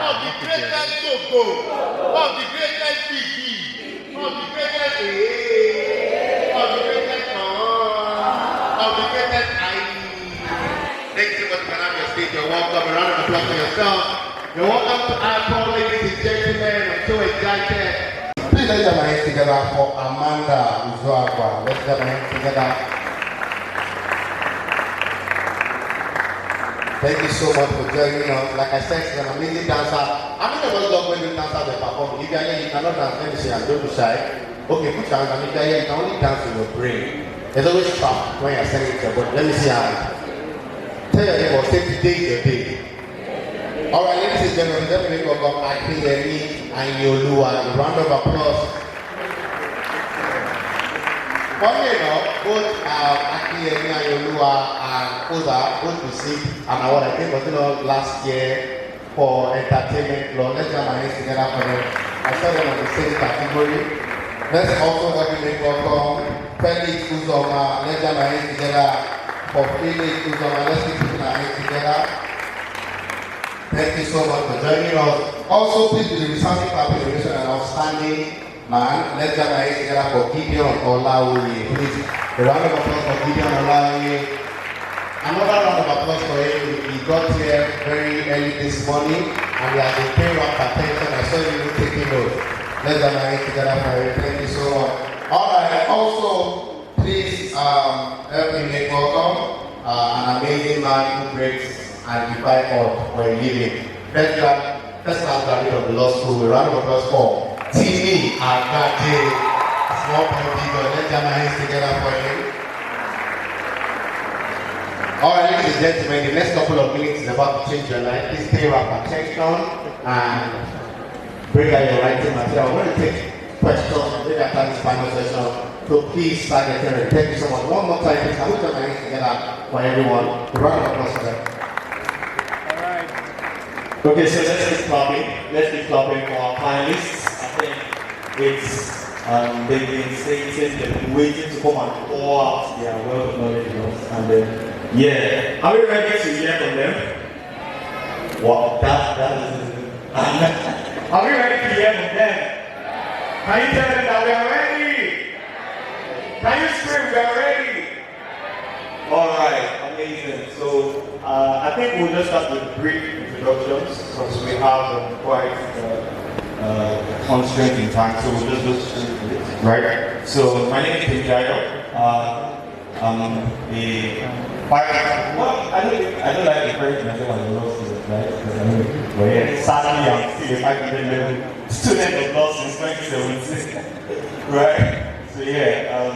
of the greatest Togo, one of the greatest Fiji, one of the greatest one of the greatest of the greatest Thank you so much for having your stage. You're welcome. A round of applause for yourself. You're welcome to our call, ladies and gentlemen. I'm so excited. Please let's get my hands together for Amanda Uzoagwa. Let's get my hands together. Thank you so much for joining us. Like I said, she's an amazing dancer. How many of us love when you dancers they perform? If you're here, you cannot dance. Let me see, don't be shy. Okay, put your hands on. If you're here, you can only dance with your brain. There's always trap when you're sending it to your body. Let me see your hand. Tell your neighbor, say today is your day. Alright, ladies and gentlemen, let me welcome Akiyemi and Yoluwa. A round of applause. Funny enough, both Akiyemi and Yoluwa and Oza both received an award I think was last year for entertainment law. Let's get my hands together for them. I saw them on the same category. Let's also welcome Felix Uzoma. Let's get my hands together for Felix Uzoma. Let's keep putting our hands together. Thank you so much for joining us. Also, please be the resounding clapping an outstanding man. Let's get my hands together for Gideon Olaoye. Please, a round of applause for Gideon Olaoye. Another round of applause for him. He got here very early this morning and he has been paying up attention. I saw you taking notes. Let's get my hands together for him. Thank you so much. Alright, also, please help me make welcome an amazing man who breaks and defy odds for a living. First class graduate of the law school. A round of applause for Timi Agade. Small point people. Let's get my hands together for him. Alright, ladies and gentlemen, the next couple of minutes is about to change your life. Please pay your attention and bring out your writing material. I'm going to take questions bring after this final session. So please start getting ready. Thank you so much. One more time, please. I will get my hands together for everyone. A round of applause for them. Okay, so let's keep clapping. Let's keep clapping for our finalists. I think it's they've been saying they've been waiting to come and pour out their wealth of knowledge to us. And then, yeah, are we ready to hear from them? Wow, that is. Are we ready to hear from them? Can you tell them that we are ready? Can you scream we are ready? All right, amazing. So I think we'll just start with brief introductions because we have quite constraint in time. So we'll just go straight to it, right? So my name is Pinjayo. I'm a well, I don't like encouraging myself as a law student, right? Because sadly I'm still a faculty level student of law since 2017, right? So yeah,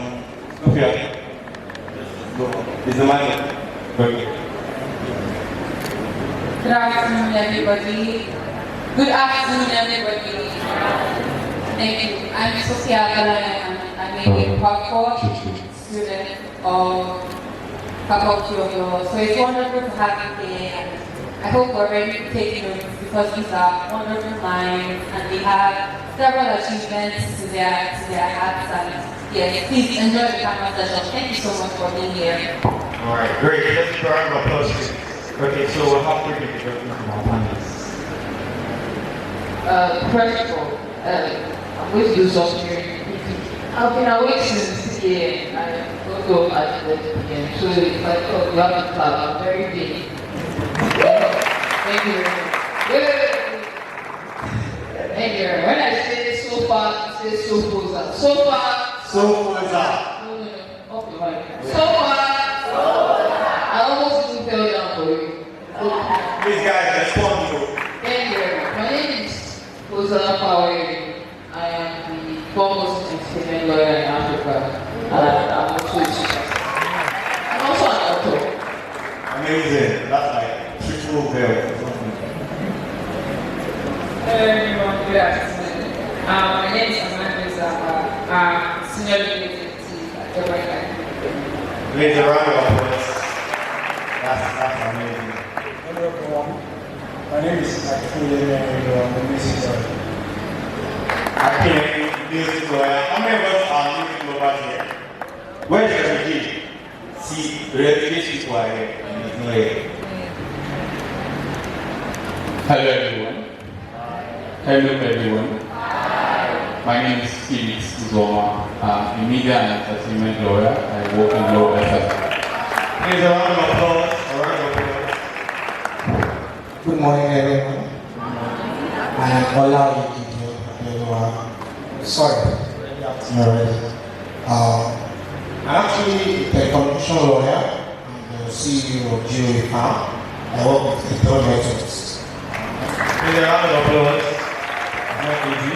Sophia. Is the money? Okay. Good afternoon, everybody. Good afternoon, everybody. Thank you. I'm Sophia and I'm a Part 4 student of Faculty of Law. So it's wonderful to have you here. And I hope we're ready to take notes because these are wonderful minds and they have several achievements to their hearts. And yes, please enjoy the panel session. Thank you so much for being here. All right, great. Let's give a round of applause. Okay, so we'll have to make from our panelists. First of all, I'm going to do something. I've been awake since 6 a.m. I don't go at 11 p.m. So if I thought you have to clap, I'm very big. Thank you very much. Thank you. When I say so far, say so closer. So far. So closer. No. Off the mic. So far. I almost didn't tell down for you. Please guys, respond to. Thank you very much. My name is Ozala Power. I am the foremost entertainment lawyer in Africa. And I'm also a teacher. I'm also an author. Amazing. That's like triple veil. Hello everyone, good afternoon. My name is Amanda Zaba. I'm senior legal executive at G.O.A. Please a round of applause. That's amazing. Hello everyone. My name is Akiyemi and I'm a music lawyer. Akiyemi, music lawyer. How many of us are music lawyers here? Where is the refugee? See, the refugee people are here and he's not here. Hello everyone. Hello everyone. My name is Felix Uzoma. I'm a media and entertainment lawyer. I work in law enforcement. Please, a round of applause. A round of applause. Good morning, everyone. I am Obafemi Awolowo. Sorry, already. I'm actually a telecommunication lawyer. I'm the CEO of G.O.A. I work with the third networks. Please, a round of applause. Not easy.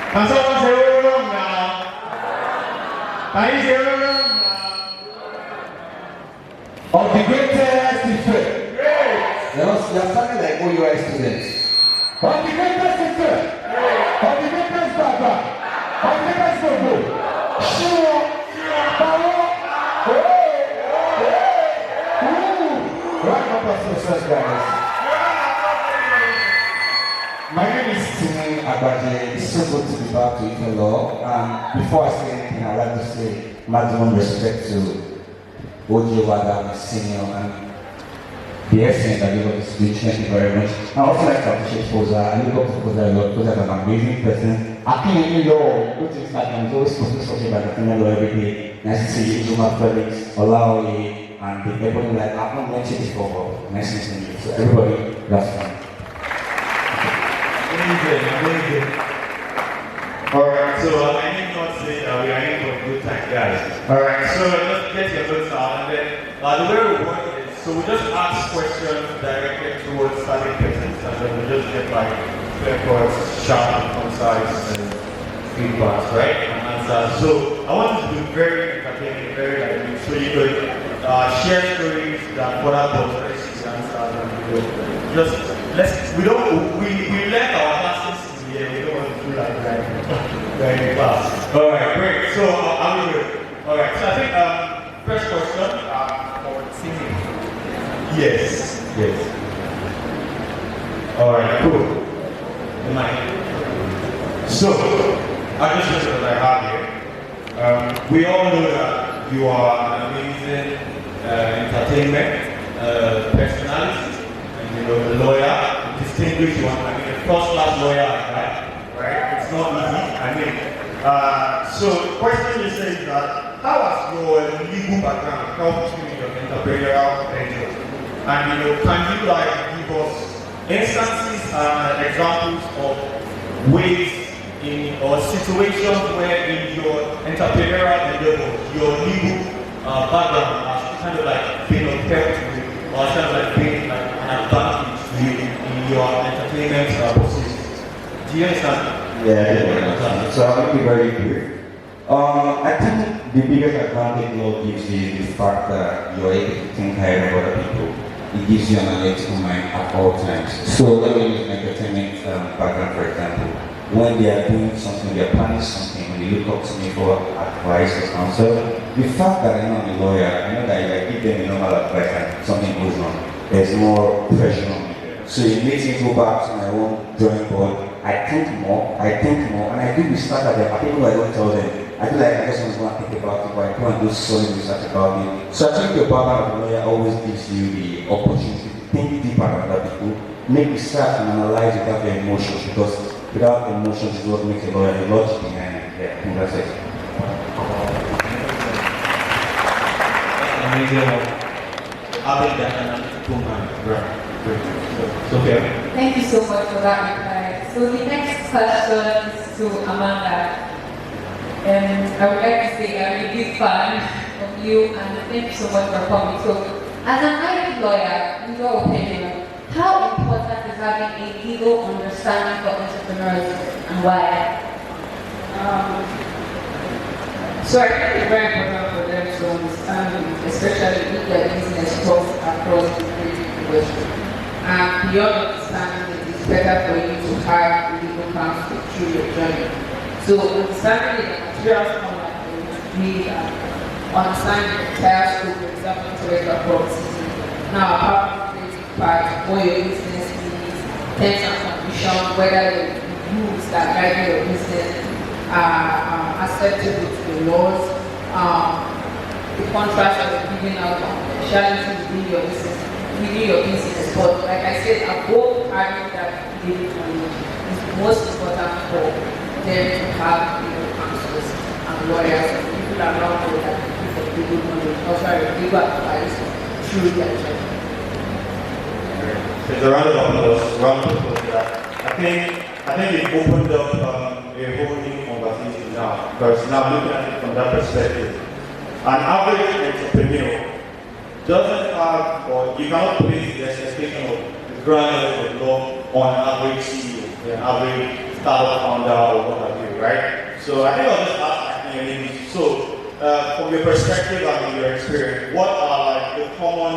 Can someone say wrong now? Can you say wrong now? Of the greatest difference. Great. You're sounding like OUI students. Of the greatest difference. Of the greatest background. Of the greatest football. Sure. Power. Right up for success, guys. My name is Tini Abaje. It's so good to be back to Ife Law. Before I say anything, I'd like to say maximum respect to G.O.A, my senior, and the essence that you got to speech. Thank you very much. I also like to appreciate Foza. I look up to Foza a lot. Foza is an amazing person. I think in law, good things like I'm always supposed about the criminal law every day. Nice to see you, Juma Felix, Olaoye, and everybody like I've not mentioned it before, but nice to meet you. So everybody, that's fun. Amazing. Alright, so I need not say we are in for a good time, guys. Alright, so just get your notes out, and then the way we work is, so we just ask questions directed towards certain persons, and then we just get like clear cuts, sharp and concise, and feedbacks, right? And answers. So I want you to be very entertaining, very lively, so you could share stories that further demonstrate the answers, and we let our classes in here, we don't want to do like very class. Alright, great. So I'm good. Alright, so I think first question for singing. Yes. Alright, cool. So I just mentioned that I have here. We all know that you are an amazing entertainment personality. A lawyer, distinguished one, a first-class lawyer, right? It's not easy. So the question you say is that how has your legal background helped you in your entrepreneurial venture? And can you give us instances and examples of ways or situations where in your entrepreneurial endeavor, your legal background has kind of been of help to you, or kind of been an advantage to you in your entertainment pursuits? Do you understand? Yeah, I understand. So I'll make it very brief. I think the biggest advantage law gives you is the fact that you're able to think ahead of other people. It gives you an analytical mind at all times. So let me use an entertainment background, for example. When they are doing something, they are planning something, when they look up to me for advice or counsel, the fact that I know I'm a lawyer, I know that if I give them a normal advice and something goes wrong, there's more pressure on me. So it makes me go back to my own drawing board. I think more, and I do research at them. I think I don't tell them. I feel like I just want to go and think about it, but I go and do solid research about it. So I think your background as a lawyer always gives you the opportunity to think deeper than other people, make research and analyze without your emotions, because without emotions is what makes a lawyer, the logic behind it. Yeah, I think that's it. Having that analytical mind, right? Sophia? Thank you so much for that reply. So the next question is to Amanda. I would like to say I'm a big fan of you, and thank you so much for coming. So, as an IT lawyer, in your opinion, how important is having a legal understanding for entrepreneurs, and why? So I think it's very important for them to understand, especially if their business talks across different questions. And beyond understanding it, it's better for you to hire legal counsel through your journey. So understanding the materials content really understanding the entire scope, for example, intellectual property. Now, apart from the creative part, what your business needs, terms and conditions, whether the rules that guide your business are acceptable to the laws, the contracts that are giving out confidentiality within your business. But like I said, above having that basic knowledge is most important for them to have counsels and lawyers and people around them that people with good knowledge offer legal advice through their job. There's a round of applause for that. I think it opened up a whole new conversation now, because now looking at it from that perspective, an average entrepreneur doesn't have, or you cannot place the expectation of the grand level of law on an average CEO, an average startup founder or what have you, right? So I think I'll just ask maybe, so from your perspective and your experience, what are like the common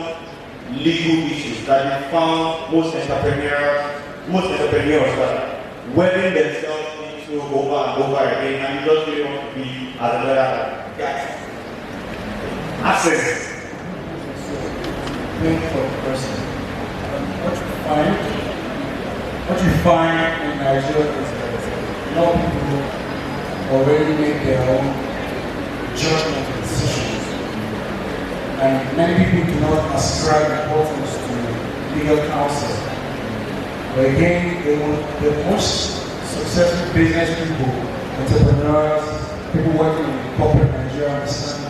legal issues that you found most entrepreneurs that wedding themselves into over and over again, and you just really want to be as a lawyer like, guys, access. For the person. What you find in Nigeria is that a lot of people already make their own judgment and decisions. And many people do not ascribe importance to legal counsel. But again, the most successful business people, entrepreneurs, people working in corporate Nigeria understand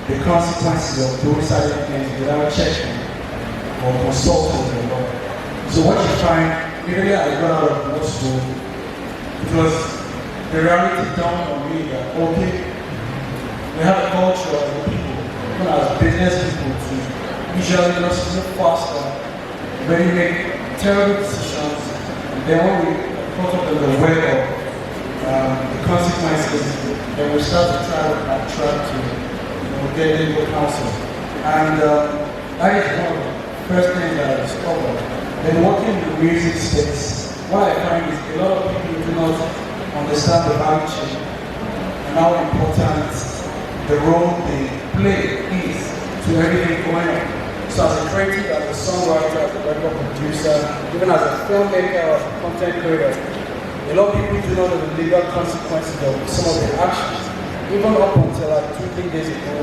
the consequences of doing certain things without checking or consulting the law. So what you find, immediately I got out of law school, because the reality dawned on me that, okay, we have a culture of people, even as business people, to usually just move faster, very make terrible decisions, and then when we put up in the way of the consequences, then we start to try to attract to get legal counsel. And that is one of the first things that I discovered. Then working in the music space, what I find is a lot of people do not understand the value chain and how important the role they play is to everything going on. So as a creative, as a songwriter, as a record producer, even as a filmmaker, as a content creator, a lot of people do not know the legal consequences of some of their actions. Even up until like 2-3 days ago,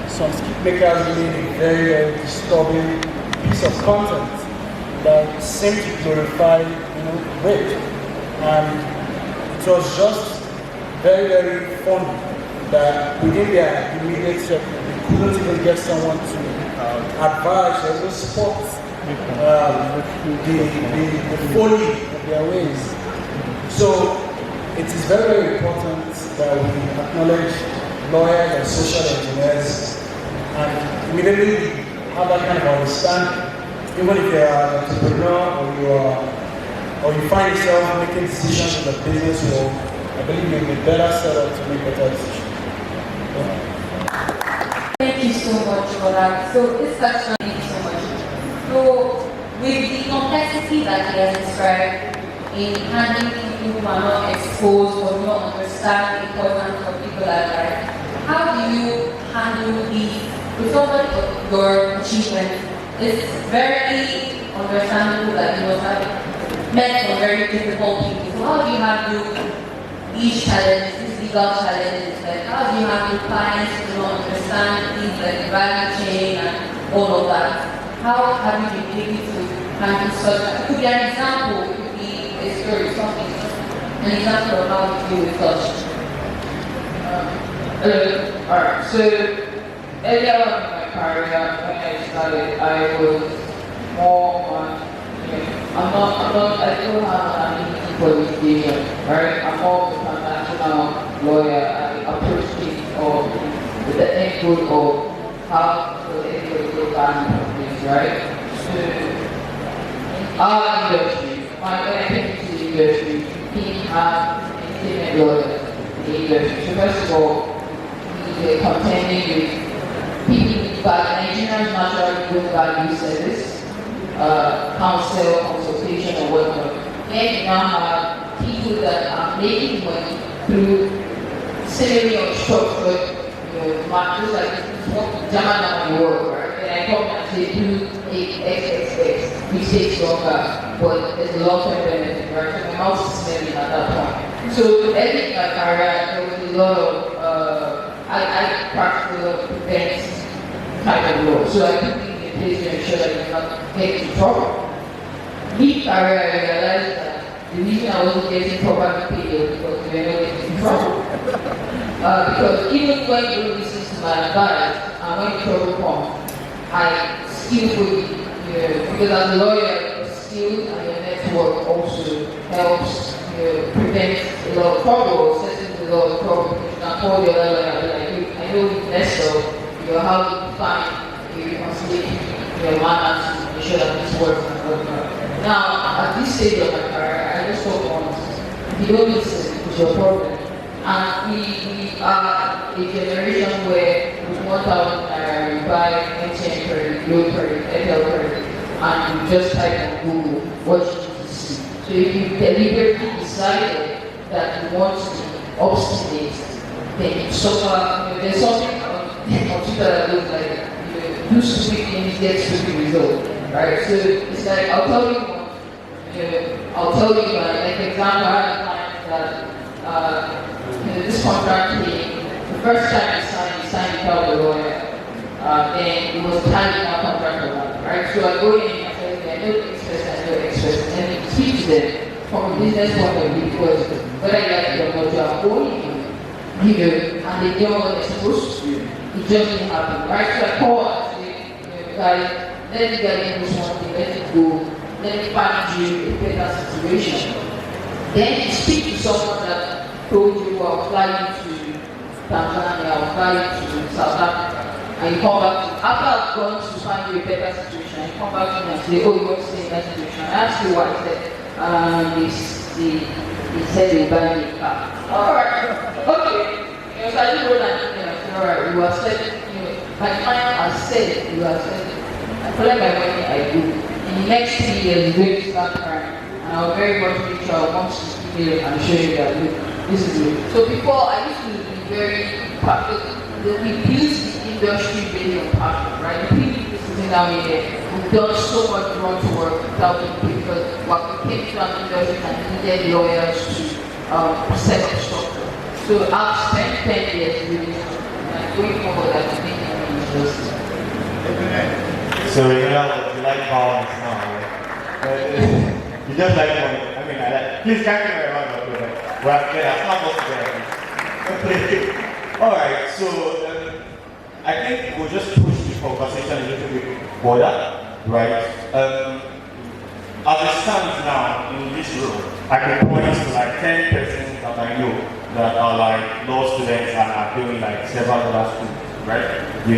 some skip makers made a very, very disturbing piece of content that seemed to glorify, rape. And it was just very, very funny that within their immediate circle, they couldn't even get someone to advise or even spot the folly of their ways. So it is very, very important that we acknowledge lawyers and social engineers and immediately have that kind of understanding. Even if you are an entrepreneur or you find yourself making decisions in the business world, I believe you'll be better set up to make better decisions. Thank you so much for that. So this section, thank you so much. So with the complexity that he has described in handling people who are not exposed or do not understand the importance of people alive, how do you handle these? With somebody of your achievement, it's very understandable that you must have met some very difficult people. So how do you handle these challenges, these legal challenges? Like how do you handle clients who don't understand things like the value chain and all of that? How have you been able to handle such? It could be an example, it could be a story, something, an example of how you deal with such. Alright, so earlier on in my career, when I started, I was more on, I don't have an easy qualification, right? I'm more of a transactional lawyer. I approach things with the end goal of how to get value from things, right? So, our industry, when I came into the industry, we have entertainment lawyers in the industry. So first of all, we are contending with people that Nigerians naturally don't value service, counsel, consultation, or whatnot. Then you now have people that are making money through salary or structured, just like German on the world, right? And I come and say, do XXX, which takes longer, but there's a long-term benefit, right? So my mouth is smelling at that point. So early in my career, there was a lot of, I practiced a lot of prevent kind of law. So I put things in place to ensure that you not get into trouble. Mid-career, I realized that the reason I wasn't getting properly paid was because we were not getting in trouble. Because even when you listen to my advice and when trouble comes, I still believe, because as a lawyer, your skill and your network also helps prevent a lot of trouble, settling a lot of trouble. You can call the other lawyer and be like, "Look, I know you messed up, how to find a reconciliation in your manner to make sure that this works and whatnot." Now, at this stage of my career, I just hope honest. If you don't listen, it's your problem. And we are a generation where with 1,000 naira you buy MTN credit, G.O.A credit, FL credit, and you just type on Google what you need to see. So if you deliberately decided that you want to be obstinate, then you suffer. There's something on Twitter that looks like do stupid things, get stupid results, right? So it's like I'll tell you like example, I had a client that this contract came, the first time he signed without a lawyer, then it was tied in our contract around, right? So I go in and I say, I know express, and then you speak to them from a business point of view, because whether you like it or not, you are owning and they know what they're supposed to do. It just didn't happen, right? So I call and say, guys, let me get in this one thing, let it go, let me find you a better situation. Then you speak to someone that told you, I'll fly you to Tanzania, I'll fly you to South Africa, and you come back to, after I've gone to find you a better situation, you come back to me and say, oh, you want to stay in that situation. I ask you why. He said they buy me a car. Alright, okay. So I just wrote an email and said, alright, you are said, my client has said, you are said, I collect my money, I do. In the next 3 years, you're going to start crying. And I'll very much make sure I want to email and show you that, look, this is it. So before, I used to be very passionate. We built the industry based on passion, right? The people sitting down here, we've done so much grunt work without being paid because what we came to an industry and needed lawyers to set up structure. So I've spent 10 years doing this, and going forward, I think it's just. So you like balance now, right? You just like money. I mean, I like. Please can't give me a round of applause. Well, yeah, not much there. All right. So I think we'll just push the conversation a little bit further, right? As it stands now in this room, I can point to like 10 persons that I know that are like law students and are doing like several other schools, right? I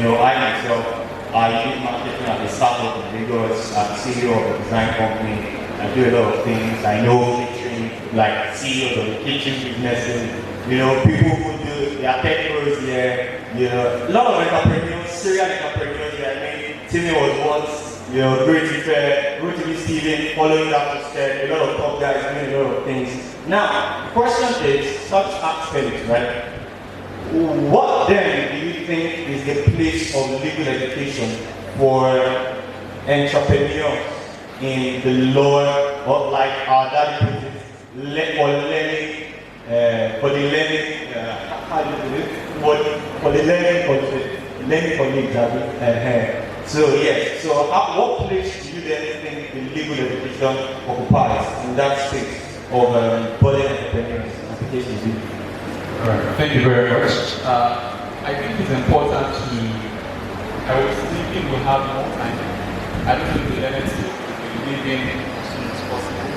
myself. I did marketing at the startup in Lagos. I'm CEO of a design company. I do a lot of things. I know kitchen, like CEOs of the kitchen businesses. People who do their tech pros here. A lot of entrepreneurs, serial entrepreneurs here. I mean, Timmy was once, great fair, Ruth Steven, following that to step. A lot of top guys doing a lot of things. Now, the question is, such ask Felix, right? What then do you think is the place of legal education for entrepreneurs in the law, or like our daddy put it, for the learning colleagues, So yes, so what place do you then think the legal education occupies in that space of budding entrepreneurs applications? Alright, thank you very much. I think it's important to, I was thinking we'll have more time. I don't think the LNC will be leaving as soon as possible.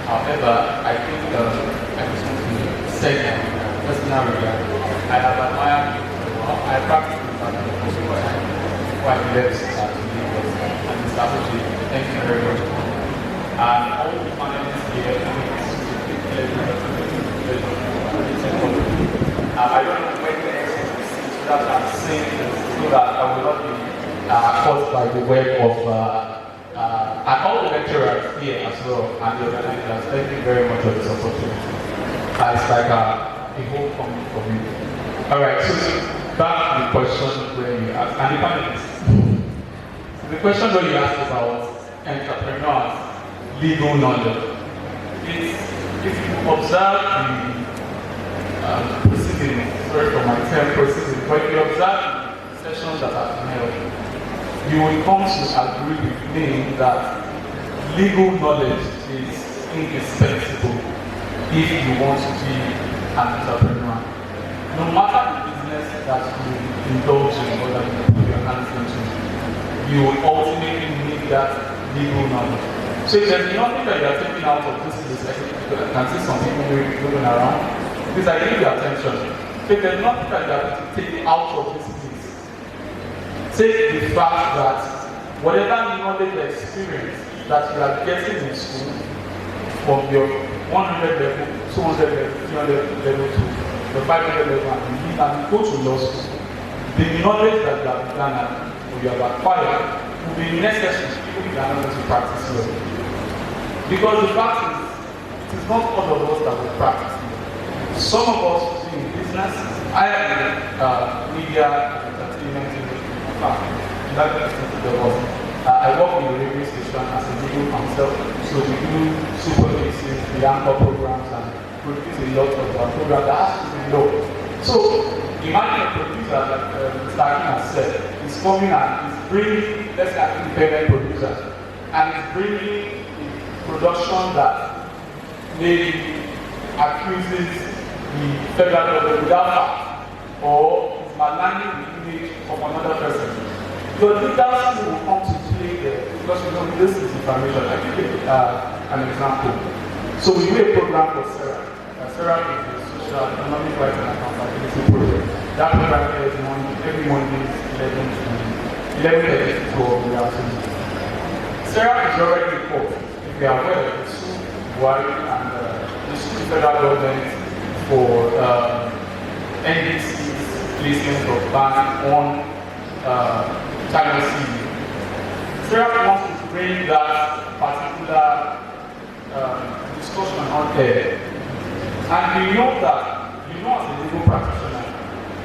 However, I think I just want to say that personal regard. I have admired you for a while. I practiced with that before I left to Lagos and it's associated. Thank you very much. And all the panelists here, I think it's a big pleasure. I don't know when the next is so that I'm saying this, so that I will not be caused by the web of and all the lecturers here as well and the organizers. Thank you very much for this opportunity. It's like a homecoming for me. Alright, so back to the question where you asked, and the panelists. So the question where you asked about entrepreneurs, legal knowledge. If you observe the proceeding, sorry for my term proceeding, but if you observe the sessions that have been held, you will come to agree with me that legal knowledge is indispensable if you want to be an entrepreneur. No matter the business that you indulge in or that you put your hands into, you will ultimately need that legal knowledge. So if there's nothing that you are taking out of this list, I can see some people moving around, because I need your attention. If there's nothing that you are taking out of this list, take the fact that whatever knowledge or experience that you are getting in school, from your 100 level, 200 level, 300 level to the 500 level, and go to law school, the knowledge that you have done or you have acquired will be necessary if you are not going to practice law. Because the fact is, it is not all of us that will practice law. Some of us in business, I am in media, entertainment, I work in the radio station as a legal counsel, so we do super cases, the anchor programs, and produce a lot of programs that has to be law. So imagine a producer like Mr. Akin has said, is coming and is bringing, let's say, independent producers, and is bringing a production that maybe accuses the federal government without fact, or is maligning the image of another person. Your legal skill will come to play there, because you know this is information. I give you an example. So we do a program for Sarah. Sarah is a social economic rights and accountability project. That program is every Monday 11:30 to 12 in the afternoon. Sarah is already in court. If you are aware, the suit G.O.A and the suit federal government for NDC's placement of ban on China TV. Sarah wants to bring that particular discussion on there. And we know that, as a legal practitioner,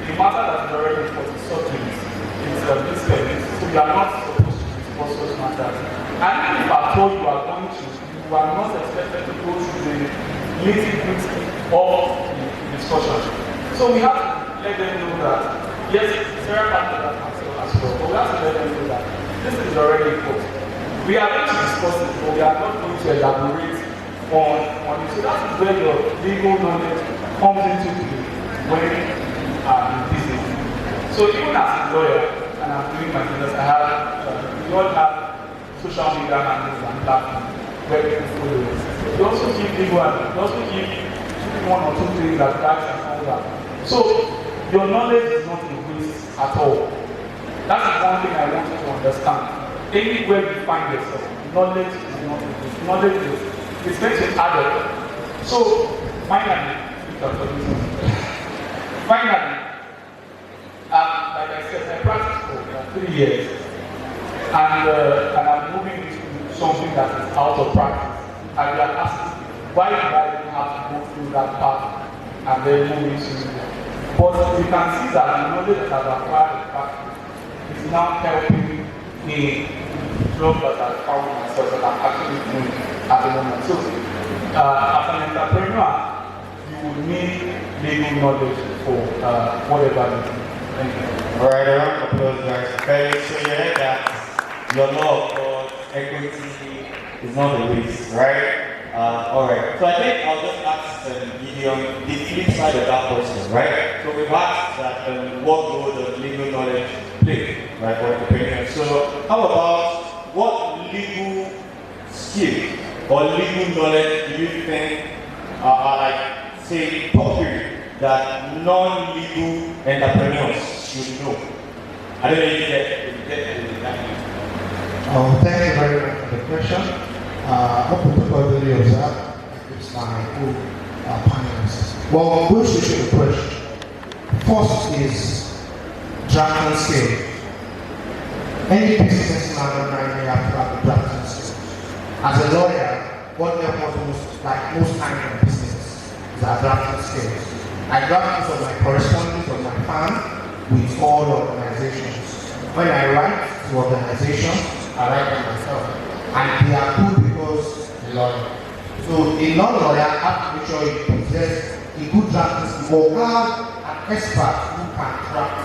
the matter that is already for the subject is disclaimed, so you are not supposed to discuss such matters. And if at all you are going to, you are not expected to go through the nitty-gritty of the discussion. So we have to let them know that, yes, Sarah can do that as well, but we have to let them know that this is already important. We are going to discuss it, but we are not going to elaborate on it. So that is where your legal knowledge comes into play when you are in business. So even as a lawyer, and I'm doing my business, we all have social media handles and platforms where people follow us. We also give legal advice. We also give one or two things that guys and all that. So your knowledge is not a waste at all. That is one thing I want you to understand. Anywhere you find yourself, knowledge is not a waste. Knowledge is meant to add up. So finally, like I said, I practiced for 3 years, and I'm moving into something that is out of practice. And you are asking, why do I have to go through that path and then move into it? But you can see that the knowledge that I've acquired in practice is now helping me job that I found myself that I'm actually doing at the moment. So, as an entrepreneur, you will need legal knowledge for whatever you do. Thank you. All right, a round of applause, guys. Okay, so you heard that your law of God, equity is not a waste, right? All right. So I think I'll just ask Gideon the flip side of that question, right? So we've asked that what role does legal knowledge play, right, for entrepreneurs? So how about what legal skill or legal knowledge do you think are like, say, popular that non-legal entrepreneurs should know? I don't know if you get that. Thank you very much for the question. What we probably observe is my own panelists. Well, we'll switch to the question. First is drafting skills. Any businessman may have to have a drafting skills. As a lawyer, what we have most times in business is our drafting skills. I draft this on my correspondence on my phone with all organizations. When I write to organizations, I write them myself. And they are good because a lawyer. So a non-lawyer has to make sure you possess a good drafting skill or have an expert who can draft.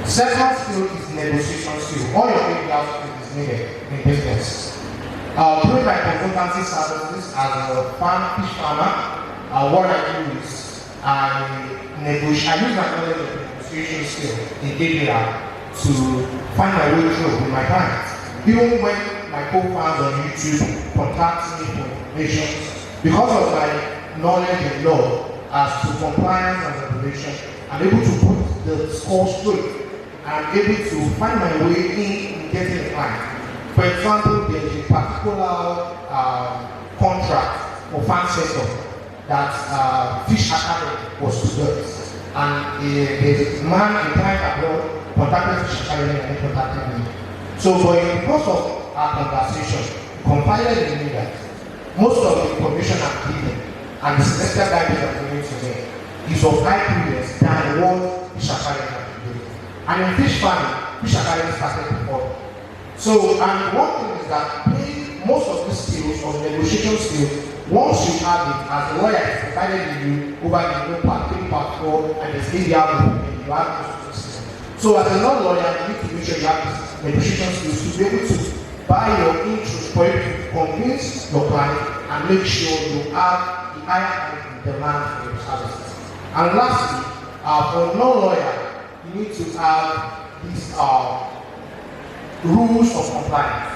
Second skill is negotiation skill. All your legal skills is needed in business. During use my consultancy services as a fish farmer. What I do is I use my knowledge of negotiation skill in data to find my way through with my clients. Even when my co-founders on YouTube contact me for information, because of my knowledge in law as to compliance and regulation, I'm able to put the score straight. I'm able to find my way in getting a client. For example, there is a particular contract for farm sector that Fish Academy was to do. And there's a man, a client abroad, contacted Fish Academy and he contacted me. So, because of our conversation, confided in me that most of the information I'm giving and the semester guidance I'm giving to me is of high previous than what Fish Academy has been doing. And in fish farming, Fish Academy started before. So, and one thing is that most of these skills, or negotiation skills, once you have it as a lawyer, it's provided in you over the part 3, part 4, and the media movement, you have those skills. So, as a non-lawyer, you need to make sure you have these negotiation skills to be able to buy your interest for you to convince your client and make sure you have the higher demand for your services. And lastly, for a non-lawyer, you need to have these rules of compliance.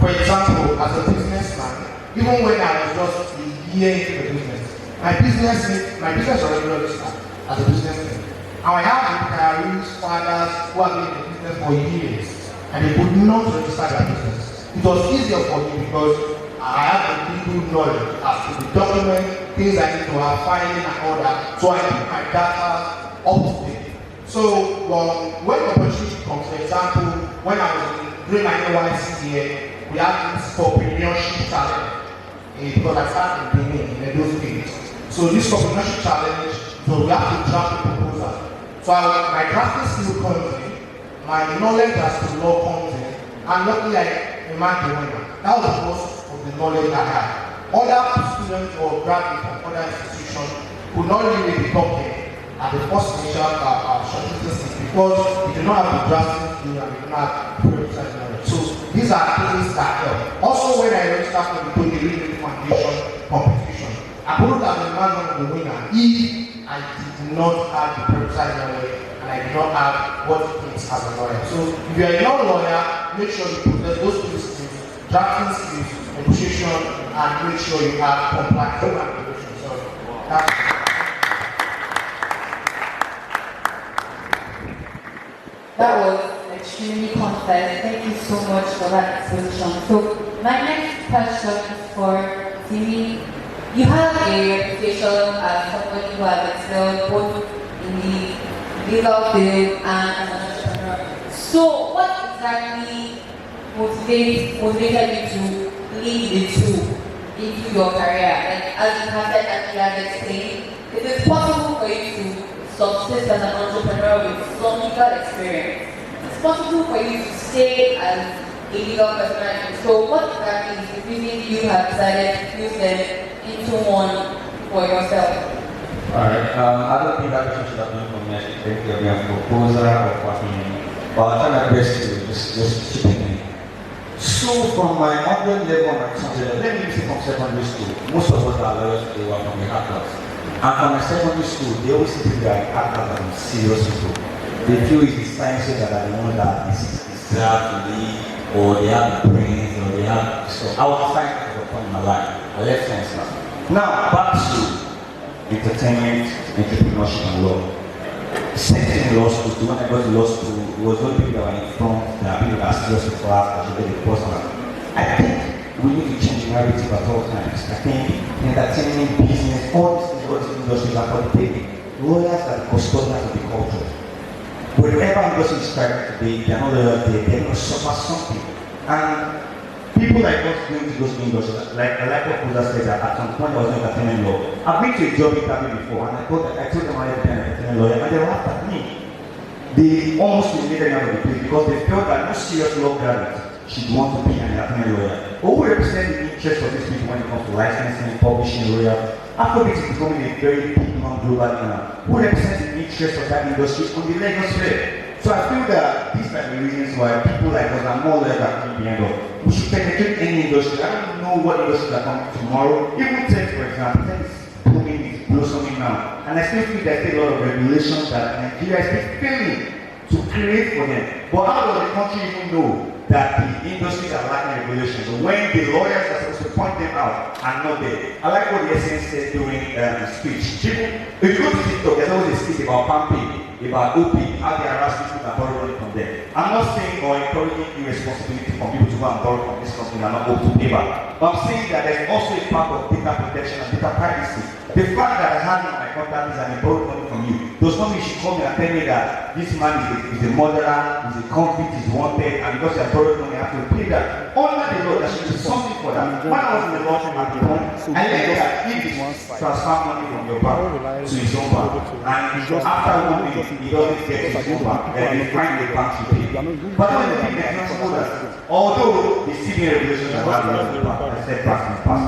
For example, as a businessman, even when I was just a year into the business, my business already registered as a businessman. And I have retirees, fathers who have been in the business for years, and they could not register their business. It was easier for me because I have a legal knowledge as to the document, things I need to have, filing and all that, so I keep my data up to date. So when the opportunity comes, for example, when I was doing my NYC here, we had this entrepreneurship challenge because I started in Benin in Edo State. So this entrepreneurship challenge, so we have to draft a proposal. So my drafting skill comes in, my knowledge as to law comes in, and luckily I emerged the winner. That was most of the knowledge I had. Other students or graduates from other institutions could not really become here at the first initial shortlisting stage because we do not have the drafting skill and we do not have prerequisite knowledge. So these are things that help. Also, when I registered for the Code Legal Foundation competition, I put as a man of the winner if I did not have the prerequisite knowledge and I did not have what it takes as a lawyer. So if you are a non-lawyer, make sure you possess those two skills, drafting skills, negotiation, and make sure you have compliance and regulation. So that's That was extremely concise. Thank you so much for that exposition. So my next question is for Timmy. You have a reputation as somebody who has excelled both in the legal field and as an entrepreneur. So what exactly motivated you to lead the two into your career? Like as you have said and you have explained, is it possible for you to success as an entrepreneur with some legal experience? It's possible for you to stay as a legal personality. So what exactly is the reason you have decided to use them into one for yourself? Alright, I don't think that question should have been for me. I should think you're being a proposer or partner. But I'll try my best to just chip in. So from my undergrad level and my secondary level, let me say from secondary school, most of us are lawyers who are from the hard class. And from my secondary school, they always see people like actors and serious people. They feel it's the sciences that are the ones that is hard to lead, or they have the brains, or they have so I was science at the point in my life. I left science now. Now back to entertainment, entrepreneurship and law. Same thing in law school, when I got to law school, it was only people that were in front, there are people that are serious with class, that should get the personal. I think we need to change the narrative at all times. I think entertainment, business, all these industries are for the people. Lawyers are the custodians of the culture. Wherever industry is striving today, they are not lawyers, they're going to suffer something. And people like us going to those industries, like what Kuza said, that at some point I was an entertainment law. I've been to a job interview before, and I told them I had to be an entertainment lawyer, and they laughed at me. They almost eliminated me out of the place because they felt that no serious law graduate should want to be an entertainment lawyer. But who represents the interest of these people when it comes to licensing, publishing, lawyers? Afrobeat is becoming a very big non-global now. Who represents the interest of that industry on the legal sphere? So I feel that these are the reasons why people like us are more like that in the end of. We should penetrate any industry. I don't know what industries are coming tomorrow. Even tech, for example, tech is booming, it's blossoming now. And I still feel there's a lot of regulations that Nigeria is still failing to create for them. But how does the country even know that the industries are lacking regulations when the lawyers are supposed to point them out are not there? I like what the SN said during the speech. People, if you go to TikTok, there's always a speech about pumping, about OP, how they harass people and borrow money from them. I'm not saying or encouraging irresponsibility from people to go and borrow from this company and not hope to pay back. But I'm saying that there's also a part of data protection and data privacy. The fact that I have in my contact is and I borrowed money from you does not mean you should come and tell me that this man is a murderer, is a convict, is wanted, and because you have borrowed money, I have to pay that. Under the law, there should be something for that. When I was in the law firm at the point, I learned that if you transfer money from your bank to his own bank, and after 1 week, he doesn't get his own bank, then you find the bank to pay. But when the people know that, although the civil regulations are not the bank, I said back in the past,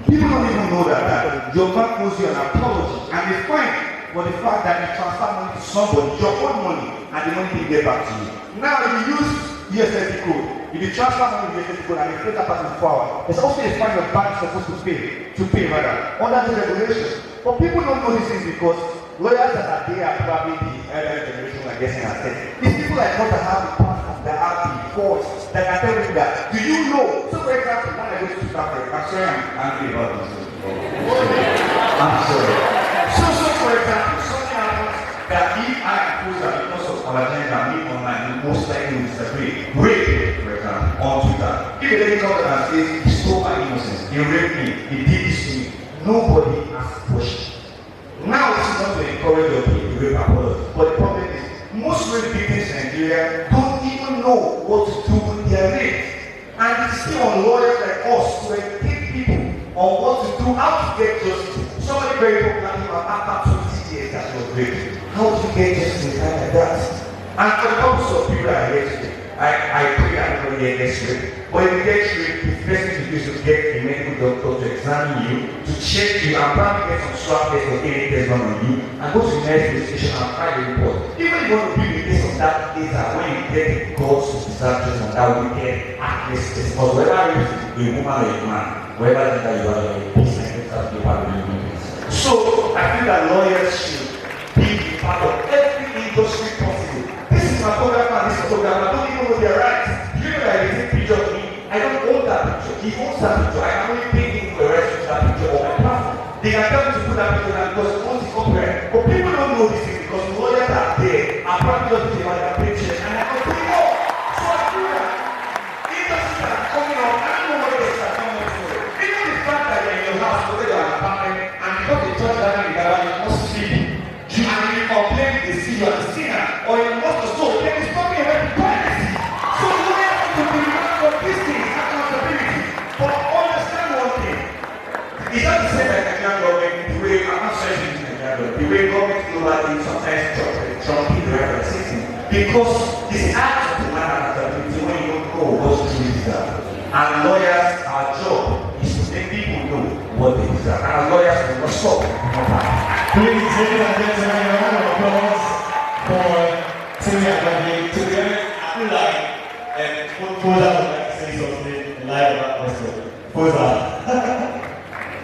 people don't even know that your bank owes you an apology, and they find for the fact that you transfer money to somebody, your own money, and the money will get back to you. Now, if you use USSD code, if you transfer money to USSD code and you pay that person for hours, there's also a fine your bank is supposed to pay rather, under the regulations. But people don't know these things because lawyers that are there are probably the elder generation, I guess, and I said, these people like us that have the past, that have the force, that can tell you that, do you know? So, for example, when I go to Starbucks, I'm sorry I'm angry about this. I'm sorry. So, for example, something happens that if I impose that because of our agenda and me online, we most likely will disagree. Rape, for example, on Twitter. If a lady comes and says, he stole my innocence, he raped me, he did this to me, nobody asks questions. Now, this is not to encourage your people to rape apologies, but the problem is, most rape victims in Nigeria don't even know what to do with their rape. And it's still on lawyers like us to educate people on what to do, how to get justice. Somebody very popular after 20 years that was raped. How do you get justice in time like that? And for the purpose of people that are here today, I pray that everybody here gets raped. But if you get raped, the first thing to do is to get a medical doctor to examine you, to check you, and probably get some swab tests or DNA tests done on you, and go to the next police station and file a report. Even if you want to be the case of that data, when you get the gods to deserve judgment, that will get access to this. Because whether you a woman or a man, whether you are a business, that's the part of the business. So I feel that lawyers should be part of every industry possible. This is my photographer, this is photographer, I don't even know their rights. Do you know that they take picture of me? I don't own that picture. He owns that picture. I can only pay him for the rest of that picture on my platform. They can tell me to put that picture down because it owns the copyright. But people don't know this thing because lawyers are there. I'm probably just thinking about their pictures and I don't pay more. So I do that. Industries are coming up. I don't know what they are coming up for. Even the fact that you're in your house, whether you're an apartment, and because they touch that in the garage, you must sleep. And you complain they see you as a sinner, or you must also, then it's talking about privacy. So lawyers have to be reminded of these things, accountability. But understand one thing. It's not the same like Nigerian government, the way, I'm not saying it's Nigerian government, the way government globally sometimes trumping the right of system. Because it's out of the man accountability when you don't know what to do with that. And lawyers, our job is to make people know what they deserve. And as lawyers, we must stop. Please, ladies and gentlemen, a round of applause for Timmy Agbaje. To be honest, I feel like Foza would like to say something live about myself. Foza.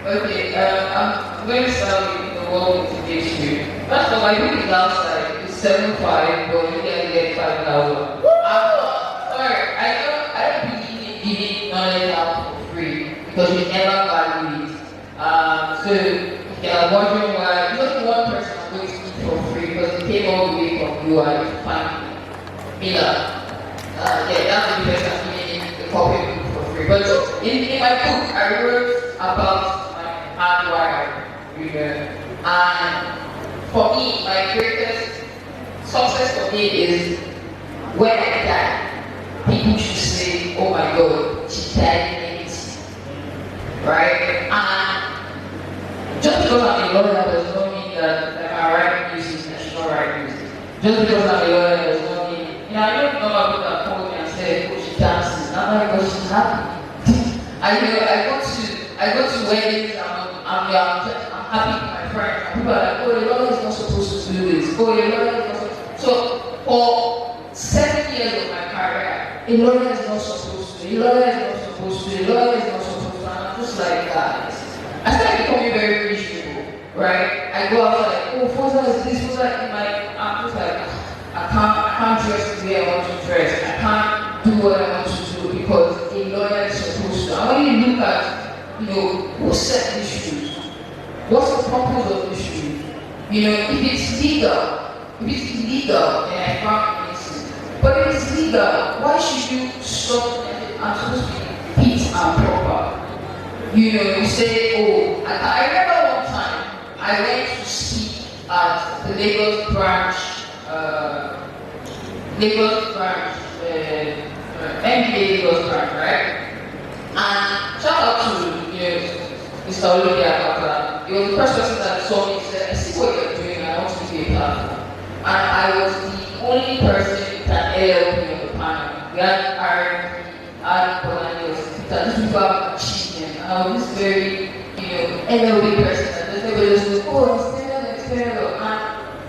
Okay, I'm going to start with the world issue. First of all, I think it's outside. It's 7:05, but you can get 5 hours. Sorry, I don't believe in giving knowledge out for free because we never value it. So they are wondering why just one person is going to eat for free because he came all the way from G.O.A to find Miller. That's the person giving the copy for free. But in my book, I wrote about my hardwire reader, and for me, my greatest success for me is when I die, people should say, "Oh my God, she died in it," right? And just because I'm a lawyer does not mean that I write music and I should not write music. Just because I'm a lawyer does not mean, I know people that call me and say, "Oh, she dances," not because she's happy. I go to weddings, I'm happy with my friends, and people are like, "Oh, your lawyer is not supposed to do this. Oh, your lawyer is not supposed to." So for a lawyer is not supposed to, a lawyer is not supposed to, a lawyer is not supposed to, and I'm just like, guys. I started becoming very reasonable, right? I go out like, oh, Fosa is this, Fosa is like, I'm just like, I can't dress the way I want to dress. I can't do what I want to do because a lawyer is supposed to. And when you look at, who set these shoes? What's the purpose of the shoes? If it's illegal, then I can't listen. But if it's legal, why should you stop it? I'm supposed to be neat and proper. You say, oh, I remember one time I went to speak at the Lagos branch, NBA Lagos branch, right? And shout out to Mr. Olodi. He was the first person that saw me and said, I see what you're doing, I want to give you a platform. And I was the only person with an LLB on the panel. We had R&B, these people have achievement. And I was this very, LLB person that everybody was like, oh, it's terrible. And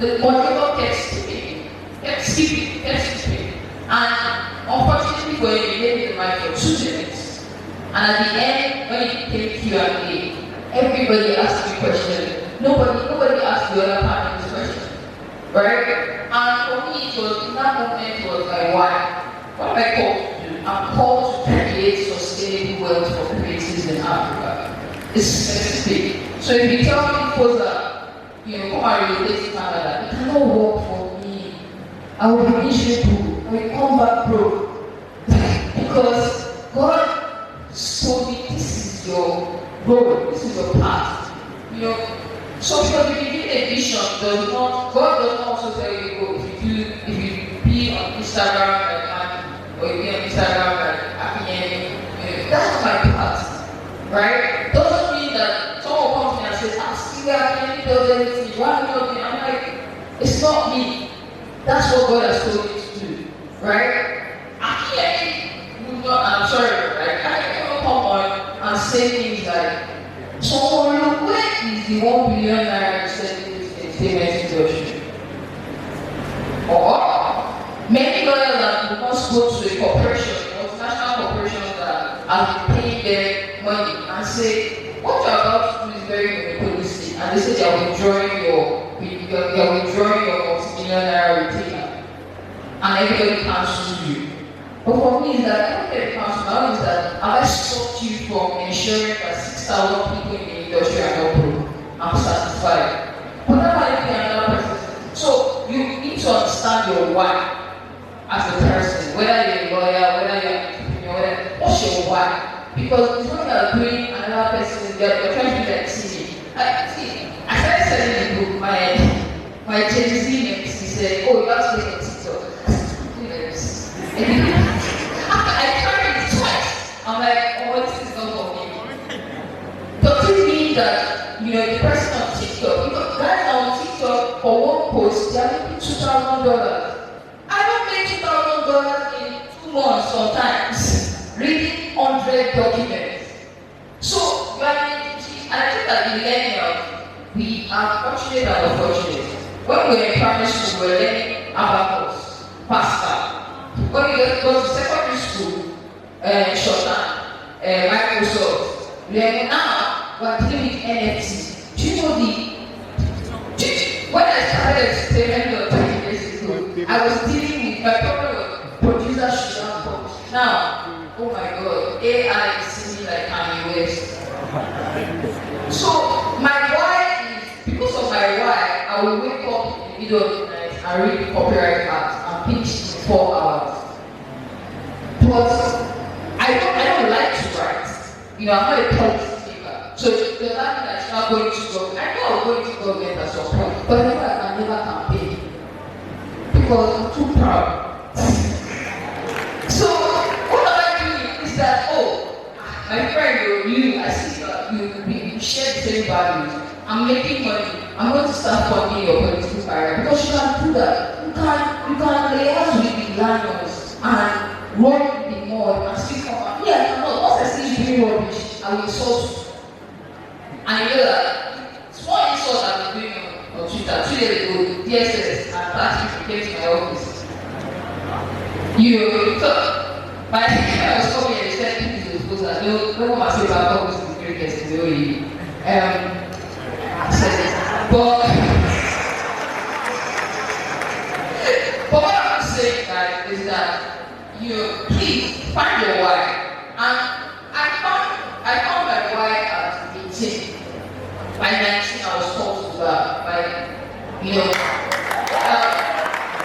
the moderator kept skipping. And unfortunately for him, he gave me the mic for 2 minutes. And at the end, when it came Q&A, everybody asked me questions. Nobody asked the other panel this question. Right? And for me, it was, in that moment, it was like, why? What am I called to do? I'm called to create sustainable wealth for creatives in Africa. It's specific. So if you tell me, Fosa, come and relocate to Canada, it cannot work for me. I will be miserable. I will come back broke. Because God told me this is your road, this is your path. So because if you give a vision, God does not also tell you, oh, if you be on Instagram or you be on Instagram that's my path. Right? Doesn't mean that someone comes to me and says, Akinyemi does everything, why not me? I'm like, it's not me. That's what God has told me to do. Right? I'm sorry, right? I can't come on and say things like, so where is the 1 billion naira you said in this entertainment industry? Or many lawyers that must go to a corporation, multinational corporations that have been paying them money and say, what you're about to do is very monopolistic, and they say they are withdrawing your multi-million naira retainer, and everybody cancels you. But for me, is that I don't get the council now is that have I stopped you from ensuring that 6,000 people in the industry are not broke? I'm satisfied. But that might be another person. So you need to understand your why as a person, whether you're a lawyer, whether you're an entrepreneur, what's your why? Because it's not you're doing another person, you're trying to be like TV. I started selling the book, my Gen Z next, he said, oh, you have to make a TikTok. I tried it twice. I'm like, oh, this is not for me. Does it mean that, the person on TikTok, guys on TikTok, for one post, they're making $2,000. I don't make $2,000 in 2 months sometimes, reading 100 documents. So, and I think that millennials, we are fortunate and unfortunate. When we were in primary school, we were learning abacus, pasta. When we go to secondary school, shorthand, Microsoft, now we're dealing with NFT. Do you know when I started experiment 20 years ago, I was dealing with my problem with producer should not publish. Now, oh my God, AI is seeming like Kanye West. So my why is, because of my why, I will wake up in the middle of the night and read the copyright act and pitch 4 hours. But I don't like to write. I'm not a public speaker. So does that mean that you're not going to government? I know I'm going to government at some point, but I never campaign. Because I'm too proud. So what am I doing is that, my friend, I see that we share the same values. I'm making money. I'm going to start funding your political career because you can do that. You can lay hands with the lions and run the mud and still come out. Yeah, no, once I see you doing rubbish, I will insult you. And you know that small insult I've been doing on Twitter 2 days ago, DSS and last week came to my office. But I think I was coming and said, "This is supposed to no come and say about talking to the crickets in the OAE." But what I'm saying, guys, is that you please find your why. And I found my why at 18. By 19, I was told to by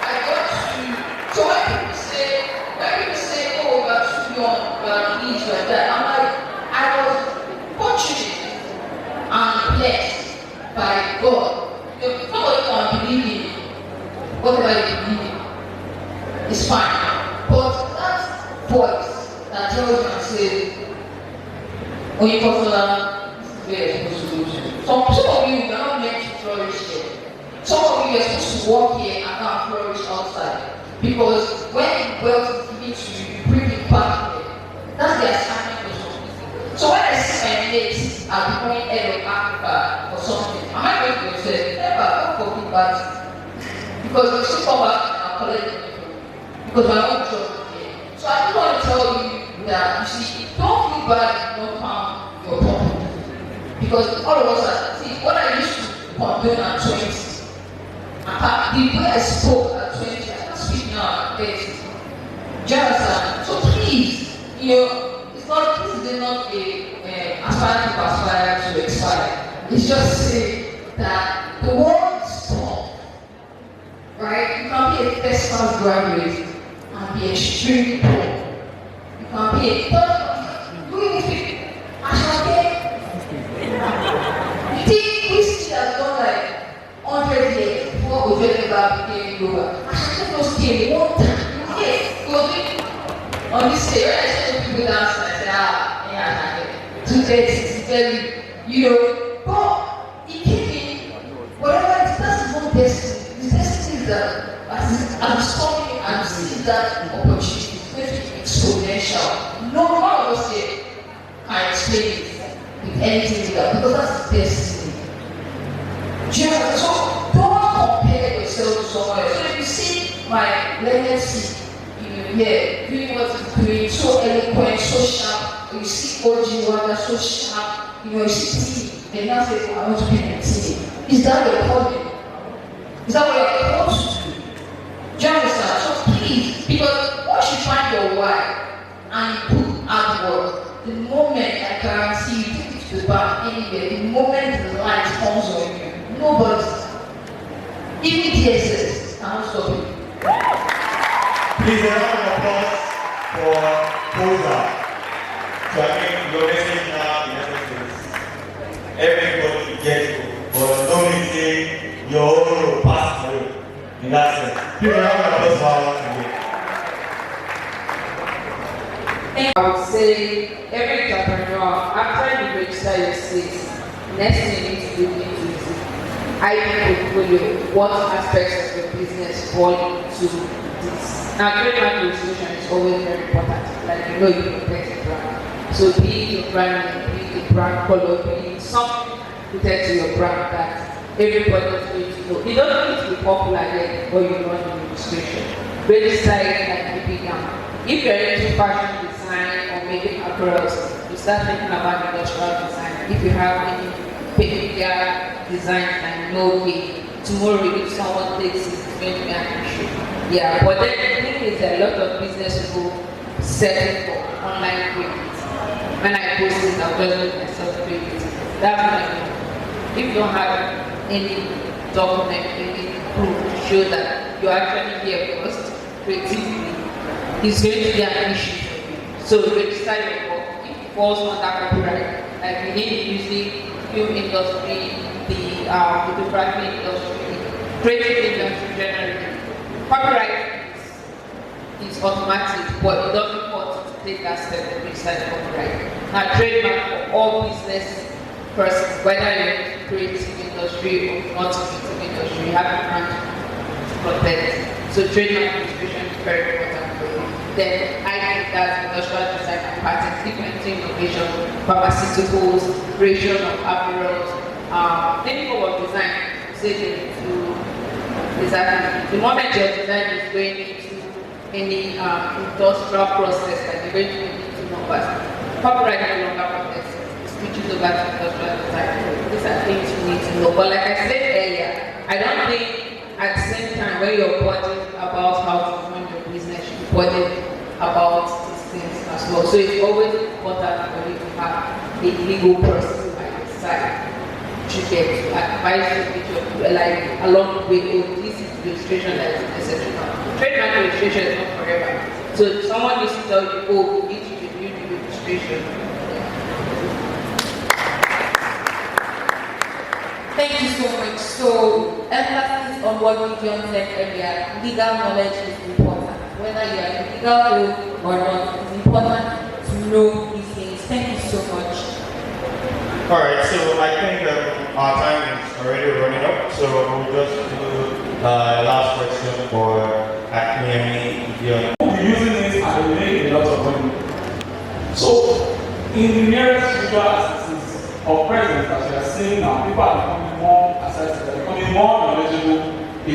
I got to. So when people say, "Oh, you are too young, you are this, you are that," I'm like, I was fortunate and blessed by God. Nobody can believe in whatever you believe in. It's fine. But that voice that tells you and says, "Oh, you consider where you're supposed to go to." Some of you are not meant to flourish here. Some of you are supposed to walk here and not flourish outside. Because when wealth is given to you, you bring it back here. That's the assignment of some people. So when I see my mates are becoming head of Africa or something, am I going to say, "Never, don't forget that"? Because we still come back and collect the people. Because my own job is here. So I just want to tell you that, you see, don't feel bad if you don't found your purpose. Because all of us are, see, what I used to condone at 20, the way I spoke at 20, I can't speak now at 30. Do you understand? So please, it's not, this is not a aspire to expire. It's just say that the world is tough, right? You can be a first class graduate and be extremely poor. You can be a third class, I shall get. You think whiskey has gone like 100 years before Obafemi became G.O.A? I shall get those came one time. Yes, it was on this day, when I said to people dance, I said, yeah, 230, but it came in, whatever it is, that's his own destiny. His destiny is that as he's coming and sees that opportunity, it's going to be exponential. No one of us here can explain it with anything like that, because that's his destiny. So don't compare yourself to someone else. So if you see my legacy, doing what he's doing, so eloquent, so sharp, you see OG so sharp, you see, and now say, "I want to be in a team." Is that your calling? Is that what you're supposed to do? Do you understand? So please, because once you find your why and you put hard work, the moment I guarantee you take it to the bank anywhere, the moment the light comes on you, nobody, even DSS, cannot stop you. Please, a round of applause for Koza. So I think your message now, the message is everybody gets it, but don't say your own will pass through. In that sense. Please, a round of applause for our I would say every entrepreneur, after you register your state, next thing you need to do is ID portfolio. What aspects of your business fall into this? Now, trademark registration is always very important. Like you protect the brand. So be it your brand name, be it the brand color, be it something related to your brand that everybody is going to know. You don't need to be popular yet, but you run the registration. Register it and keep it down. If you're into fashion design or making apparels, you start thinking about industrial design. If you have any peculiar design and you know, okay, tomorrow if someone takes it, it's going to be an issue. Yeah, but then the thing is a lot of business people setting for online credit. When I post it, I'll just make myself credit. That's what I mean. If you don't have any document, any proof to show that you're actually here first, creatively, it's going to be an issue for you. So register your work. If it falls under copyright, like within the music, film industry, the photography industry, creative industry generally, copyright is automatic, but it doesn't cost to take that step to register the copyright. Now, trademark for all business persons, whether you're in the creative industry or not creative industry, you have a brand to protect. So trademark registration is very important for you. Then I think that industrial design and patent, different innovation, pharmaceuticals, creation of apparels, any form of design, say to exactly the moment your design is going into any industrial process that eventually leads to numbers. Copyright no longer protects it. It switches over to industrial design. These are things you need to know. But like I said earlier, I don't think at the same time when you're budgeting about how to run your business, you should budget about these things as well. So it's always important for you to have a legal person by your side to get to advise you like along with this is registration that is necessary. Trademark registration is not forever. So if someone needs to tell you, oh, you need to renew the registration. Thank you so much. So, emphasis on what we just said earlier, legal knowledge is important. Whether you are in legal field or not, it's important to know these things. Thank you so much. Alright, so I think our time is already running up, so we'll just do last question for Akemi. We'll be using it and we make a lot of money. So, in the nearest future assistance or presence that we are seeing now, people are becoming more accessible, they're becoming more knowledgeable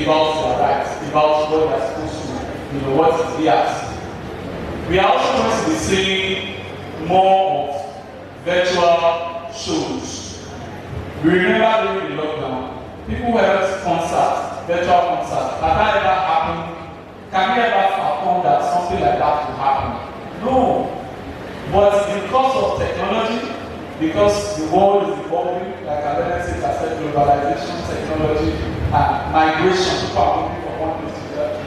about their rights, about what they're supposed to, what is theirs. We are also going to be seeing more of virtual shows. We remember during the lockdown, people held concerts, virtual concerts. Has that ever happened? Can we ever affirm that something like that will happen? No. But because of technology, because the world is evolving, like Alexis has said, globalization, technology, and migration, people are moving from one place to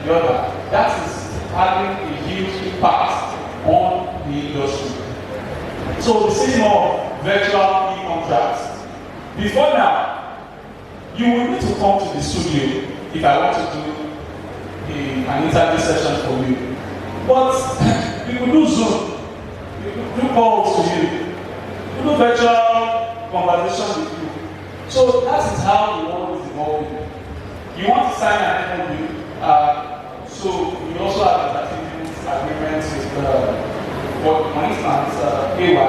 the other, that is having a huge impact on the industry. So we see more virtual e-contracts. Before now, you will need to come to the studio if I want to do an interview session for you. But we will do Zoom, we will do calls to you, we will do virtual conversation with you. So that is how the world is evolving. You want to sign an MOU, so we also have agreements with for instance, G.O.A,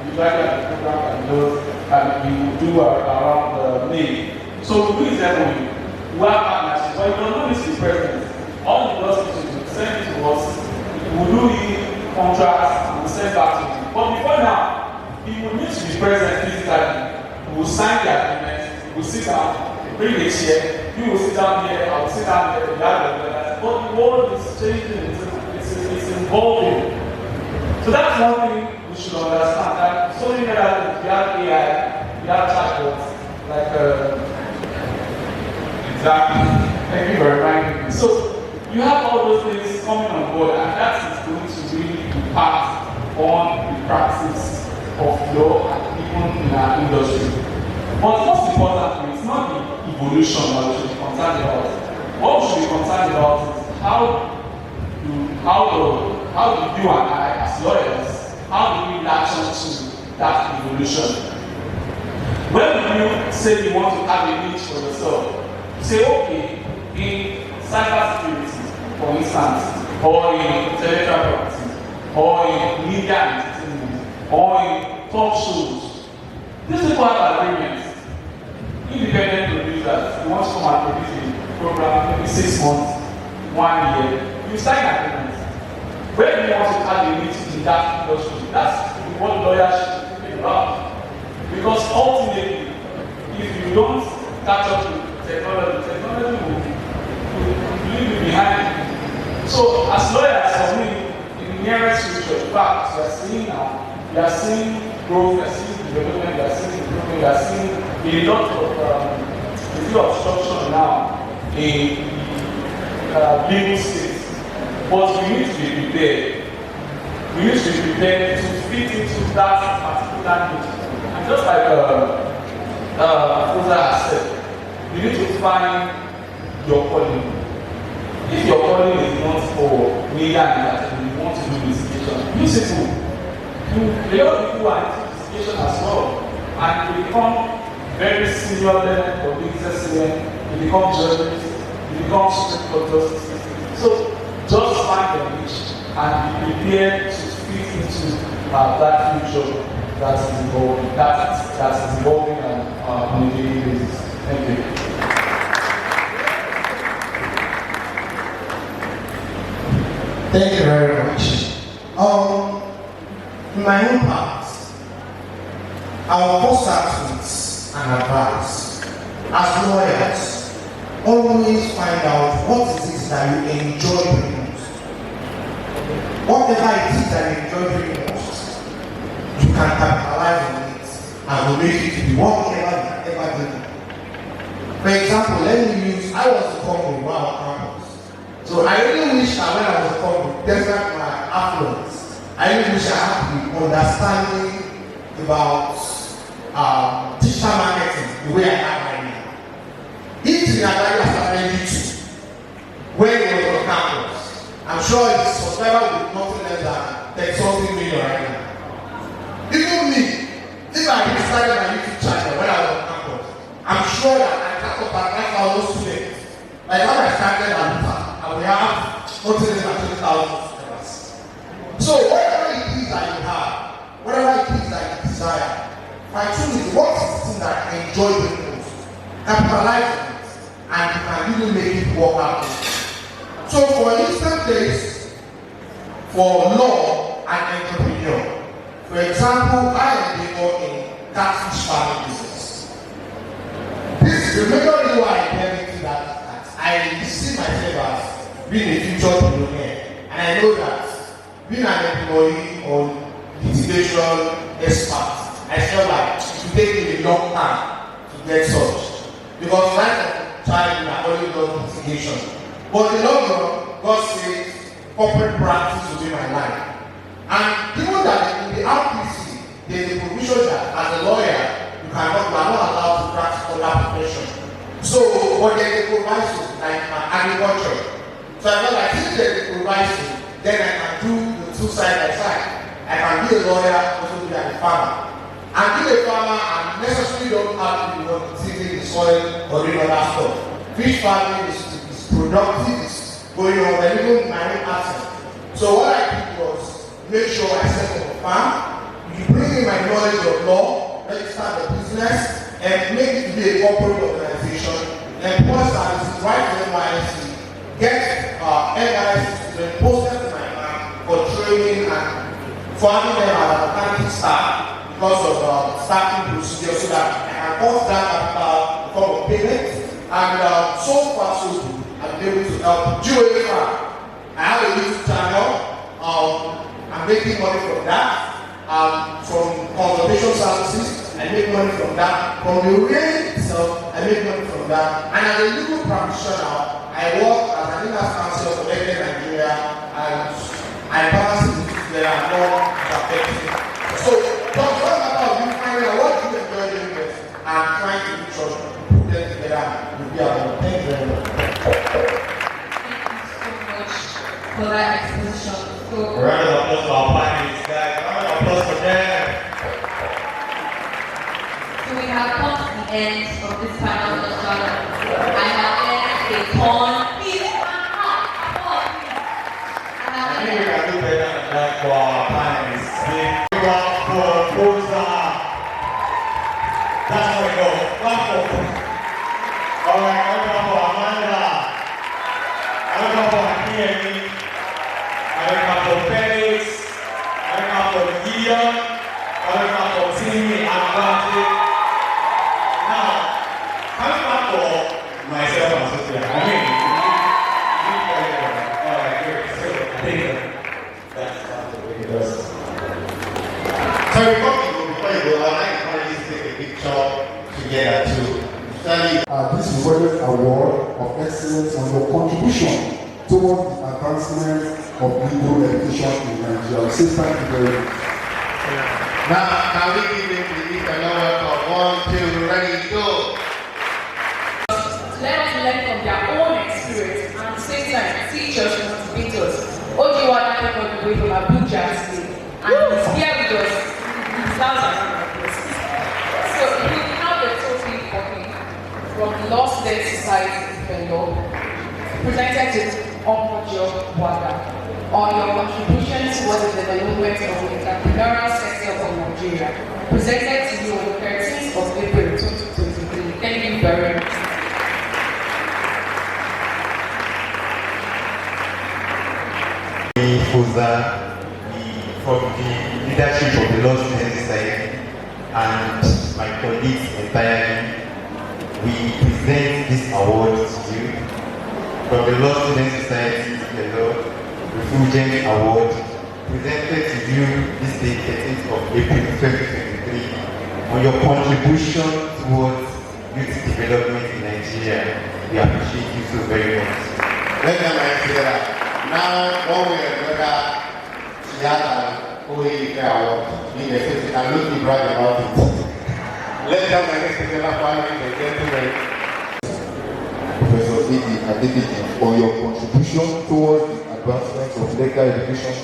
you try to have a program and those and you do around May. So we do this MOU. We have partnerships, but you don't know this is present. All the does is to send it to us, we do the contracts and we send back to you. But before now, you will need to be present physically. We will sign the agreement, we will sit down, bring it here, you will sit down here, I will sit down here, but the world is changing, it's evolving. So that's one thing we should understand. That so many other things, we have AI, we have chatbots, like exactly. Thank you for reminding me. So you have all those things coming on board, and that is going to really impact on the practice of law and even in our industry. But most importantly, it's not the evolution that we should be concerned about. What we should be concerned about is how do you and I, as lawyers, how do we latch on to that evolution? When you say you want to have a niche for yourself, you say, okay, in cybersecurity, for instance, or in intellectual property, or in media entertainment, or in talk shows, these people have agreements. Independent producers, you want to come and produce a program, maybe 6 months, 1 year, you sign agreements. When you want to have a meeting in that industry, that's what lawyers should think about. Because ultimately, if you don't catch up with technology will leave you behind. So as lawyers, for me, in the nearest future, in fact, we are seeing now, we are seeing growth, we are seeing development, we are seeing improvement, we are seeing a lot of structure now in legal states. But we need to be prepared. We need to be prepared to fit into that particular niche. And just like Fosa has said, you need to find your calling. If your calling is not for media and entertainment, you want to do litigation, use it too. A lot of people are into litigation as well. And you become very senior level for business student, you become judges, you become Supreme Court justice. So just find your niche and be prepared to fit into that future that is evolving, that is evolving on a daily basis. Thank you. Thank you very much. In my own part, I will first start with an advice. As lawyers, always find out what it is that you enjoy doing most. Whatever it is that you enjoy doing most, you can capitalize on it and will make it to be whatever you can ever do. For example, let me use, I was a company while on campus. So I really wish that when I was a company, despite my affluence, I really wish I had the understanding about digital marketing the way I have right now. If Trinidad started YouTube when it was on campus, I'm sure its subscriber would be nothing less than 30-something million right now. Even me, if I had started my YouTube channel when I was on campus, I'm sure that I can about 9,000 students. By the time I started at Luther, I would have nothing less than 20,000 subscribers. So whatever it is that you have, whatever it is that you desire, my truth is what is the thing that I enjoy doing most? Capitalize on it, and you can really make it work out. So for instance, case for law and entrepreneur. For example, I am involved in catfish farming business. This is the major reason why I get into that. I see myself as being a future billionaire, and I know that being an employee or litigation expert, I felt like it would take me a long time to get such. Because right from childhood I always loved litigation. But in the long run, God says corporate practice will be my life. And given that in the RPC, there is a provision that as a lawyer, you are not allowed to practice other professions. So, but there is a proviso, like agriculture. So I felt like since there is a proviso, then I can do the two side by side. I can be a lawyer, also be a farmer. And being a farmer, I necessarily don't have to be tilling the soil or doing other stuff. Fish farming is productive, is going on, and even my own asset. So what I did was make sure I set up a farm, you bring in my knowledge of law, let me start a business, and make it be a corporate organization, and post services right to NYSC, get NYSC to post them to my farm for training and for having them as an accounting staff because of starting procedure so that I can post that capital in form of payment. And so far so good, I've been able to help G.O.A. I have a YouTube channel. I'm making money from that. From consultation services, I make money from that. From the rain itself, I make money from that. And as a legal practitioner, I work as an in-house counsel for Nigeria, and I balance it together and more effective. So, don't matter you find out what you enjoy doing best and trying to make sure you put them together. You'll be able to. Thank you very much. For that exposition. So, round of applause for our panelists, guys. Round of applause for them. so we have come to the end of this panel discussion. I have left a ton. Please, I think we can do better than that for our panelists. Big one for Rosa. That's how we go. One for. Alright, one for Amanda. One for Akiemi. One for Felix. One for Gideon. One for Timmy and Patrick. Now, coming back for myself and Sophia. I mean, alright, great. So, I think that's the way it does. So before you go, I'd like to take a picture together too. This is Wellness Award of Excellence on your contribution towards the advancement of legal education in Nigeria. Say thank you very much. Now, can we give him the another of 1, 2, ready, go? Let us learn from their own experience and at the same time teach us and motivate us. G.O.A came all the way from Abuja today and he's here with us. He's now so if you have the total copy from the Law Student Society in Law, presented to G.O.A on your contribution towards the development of the entrepreneurial sector of Nigeria, presented to you on the 13th of April 2023. Thank you very much. We COSA, from the leadership of the Law Student Society, and my colleagues entirely, we present this award to you. From the Law Student Society, the Law Refugee Award, presented to you this day, 13th of April 2023, on your contribution towards youth development in Nigeria. We appreciate you so very much. Let them hear that. Now, one way or another, that OAE award, in the city, and look to brag about it. Let them hear that family, the gentlemen. Professor Idi Adediji, for your contribution towards the advancement of legal education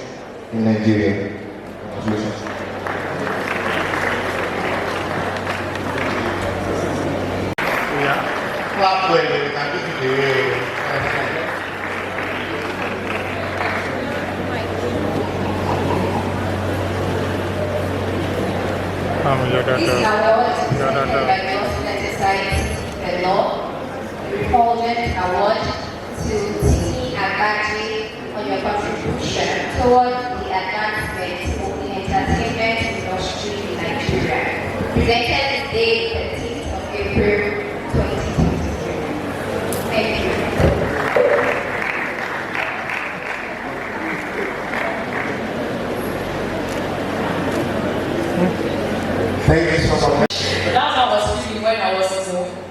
in Nigeria. Congratulations. Clap well, we can do it the way. This award is presented by the Student Society, the Law Refugee Award to Tini Agaji on your contribution towards the advancement of the entertainment industry in Nigeria. Presented this day, 13th of April 2023. Thank you. Thank you so much. That's how I was feeling when I was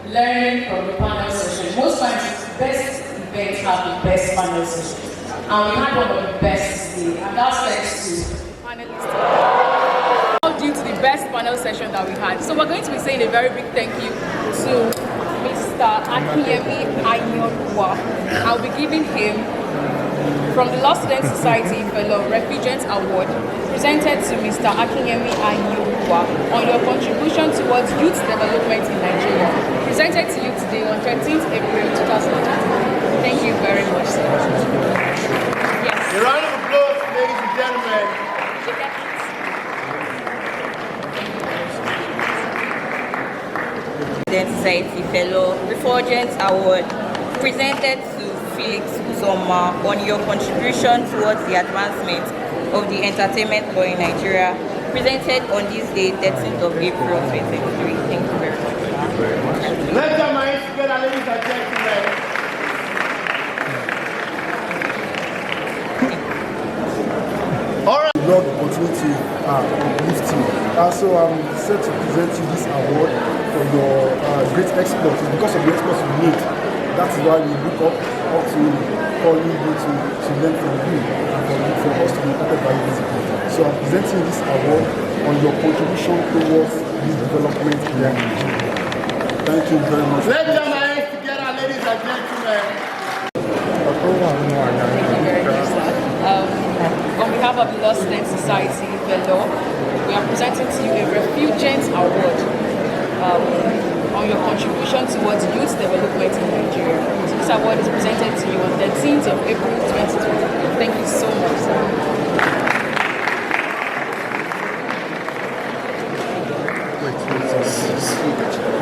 learning from the panel session. Most times, the best events have the best panel sessions. And we had one of the best today. And that's thanks to panelists. Due to the best panel session that we had. So we're going to be saying a very big thank you to Mr. Akinyemi Ayonwa. I'll be giving him from the Law Student Society Fellow Refugees Award, presented to Mr. Akinyemi Ayonwa on your contribution towards youth development in Nigeria. Presented to you today on 13th April 2023. Thank you very much, sir. Yes. A round of applause, ladies and gentlemen. Student Society Fellow Refugees Award, presented to Felix Uzoma on your contribution towards the advancement of the entertainment law in Nigeria, presented on this day, 13th of April 2023. Thank you very much. Let your minds together, ladies and gentlemen. All right. Lord opportunity lift you. So I'm set to present you this award for your great exploits. It's because of the exploits you made. That's why we look up to calling you to learn from you and for us to be impacted by you basically. So I'm presenting this award on your contribution towards this development in Nigeria. Thank you very much. Let your minds together, ladies and gentlemen. Thank you very much, sir. On behalf of the Law Student Society, the Law, we are presenting to you a Refugees Award on your contribution towards youth development in Nigeria. So this award is presented to you on 13th of April 2020. Thank you so much, sir.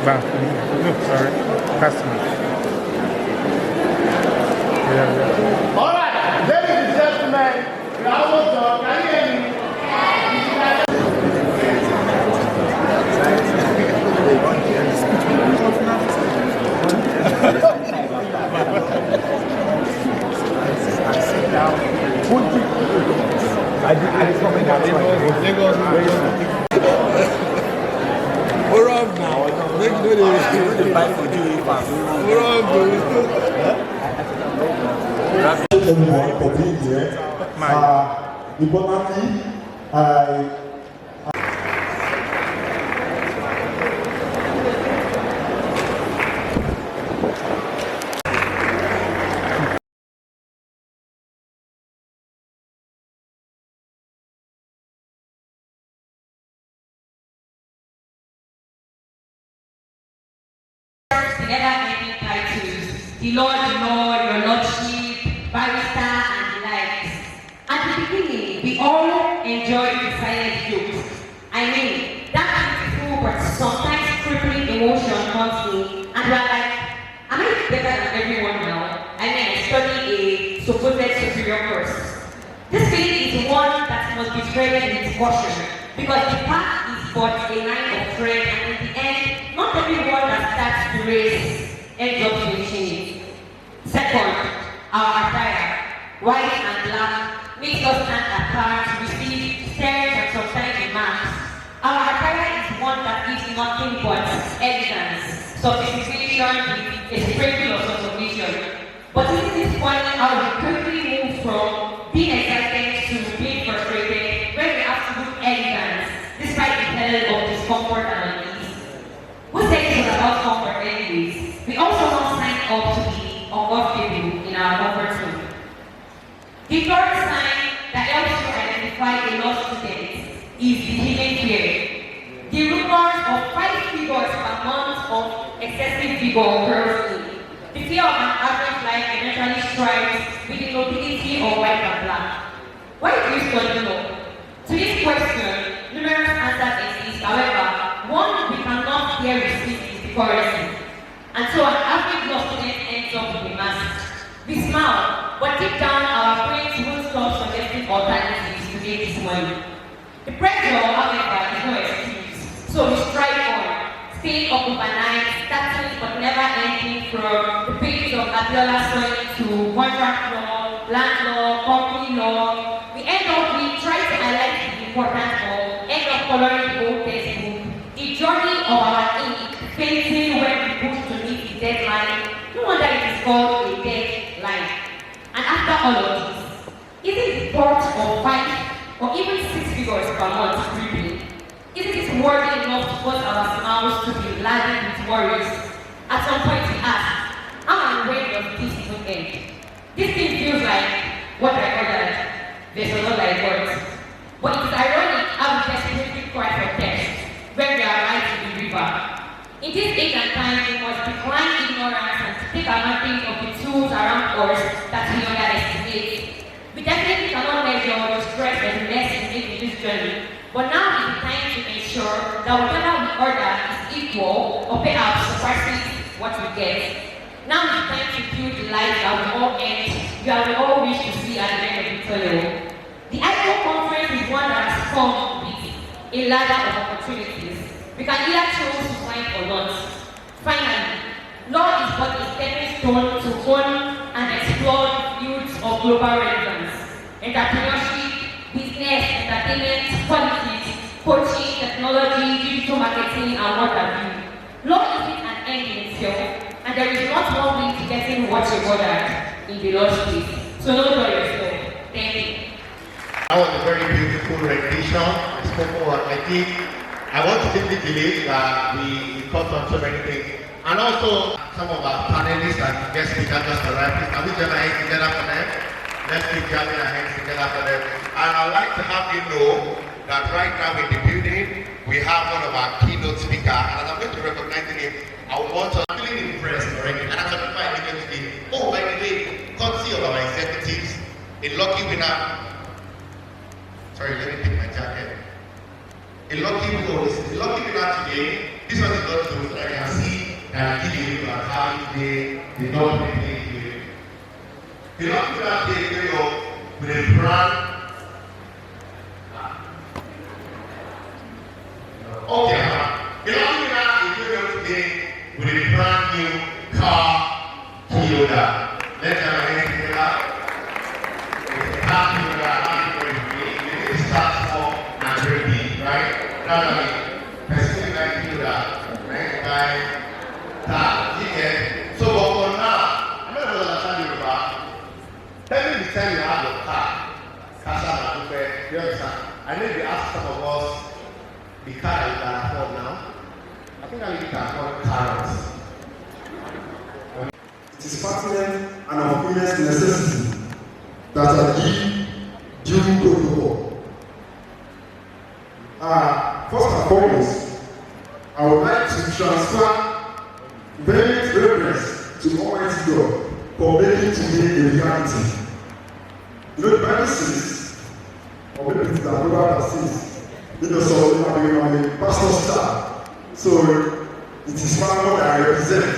No, sorry. Customer. Yeah. All right, ladies and gentlemen, we are almost done. Can you hear me? I just comment that Lagos. We're on now. Make no the buy for you. We're on. Everyone for being here. Importantly, together many titles, the Lord, your Lordship, barrister, and the likes. At the beginning, we all enjoyed the silent jokes. I mean, that beautiful but sometimes crippling emotion haunts me, and we're like, am I better than everyone now? I mean, I study a supposed superior course. This feeling is one that must be threaded with caution, because the path is but a line of thread, and in the end, not everyone that starts the race ends up finishing it. Second, our attire, white and black, makes us stand apart, receive stares and sometimes remarks. Our attire is one that gives nothing but elegance, sophistication, a sprinkle of submission. But isn't it funny how we quickly move from being excited to being frustrated when we have to look elegant, despite the hell of discomfort and unease? Who said it was about comfort anyways? We also not sign up to be uncomfortable in our comfort zone. The third sign that helps you identify a law student is the hidden fear. The rumors of 5 figures per month of excessive vigor occurs in. The fear of an average life eventually strikes with the nobility of white and black. Why do you study law? To this question, numerous answers exist. However, one we cannot hear receive is the currency. And so an average law student ends up with a mask. We smile, but deep down our brains won't stop suggesting alternatives to make this money. The pressure, however, is no excuse. So we strive on, staying up overnight, starting but never ending from the pages of Abiola Soil to contract law, land law, company law. We end up, we try to highlight the importance of, end up coloring the old textbook. The journey of our ink, painting when we put to meet the deadline. No wonder it is called a deadline. And after all of this, isn't the thought of 5 or even 6 figures per month creeping? Isn't it worthy enough to cause our smiles to be laden with worries? At some point we ask, how and when does this even end? This thing feels like what I ordered. There's a lot like words. But it is ironic how we desperately cry for text when we are right in the river. In this age and time, we must decline ignorance and take advantage of the tools around us that we underestimate. We definitely cannot measure the stress and the mess we make in this journey. But now is the time to ensure that whatever we order is equal or perhaps surpasses what we get. Now is the time to build the life that we all end, that we all wish to see at the end of the tunnel. The ICO conference is one that has come with a ladder of opportunities. We can either choose to sign or not. Finally, law is but a stepping stone to own and explore fields of global relevance, entrepreneurship, business, entertainment, politics, coaching, technology, digital marketing, and what have you. Law isn't an end in itself, and there is not one way to getting what you ordered in the law space. So don't worry yourself. Thank you. That was a very beautiful rendition. I think I want to deeply believe that we touched on so many things. And also, some of our panelists and guest speakers just arrived. Can we jam our hands together for them? Let's keep jamming our hands together for them. And I'd like to have you know that right now in the building, we have one of our keynote speakers. And as I'm going to recognize him, I want to, I'm feeling impressed already. And I'm going to immediately, oh, by the way, courtesy of our executives, a lucky winner. Sorry, let me take my jacket. A lucky winner today. This one is not true, but I can see that giving you and how they don't make it. The lucky winner today is going with a brand. Okay, the lucky winner is going today with a brand new car, G.O.A. Let's have a hand together. It's a car G.O.A. Start and ready, right? That's specific like you that, right? By that, so but for now, I'm not going to understand you about. Tell me the time you have your car, you understand? I know they ask some of us the car that you can afford now. I think I really can afford cars. It is pertinent and of immense necessity that I give due protocol. First and foremost, I would like to transfer very reverence to Almighty God for making today a reality. You know, the Bible says, or maybe it's the Bible that says, so I'm a pastor star, so it is what I represent.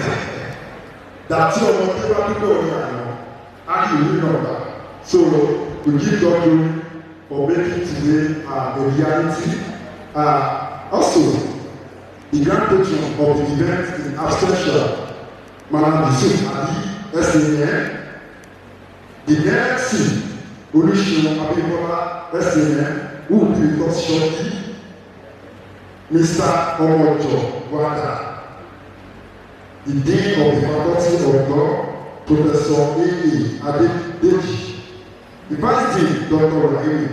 That you are not people here, and you will know that. So we give God glory for making today a reality. Also, the grand patron of the event in absentia, Madam Yusuf Ali, SAN, the MC, Olusegun Abibola, SAN, who will be with us shortly, Mr. Omojo Wada, the Dean of the Faculty of Law, Professor A.A. Adedeji, the Vice Dean, Dr. Rahimi,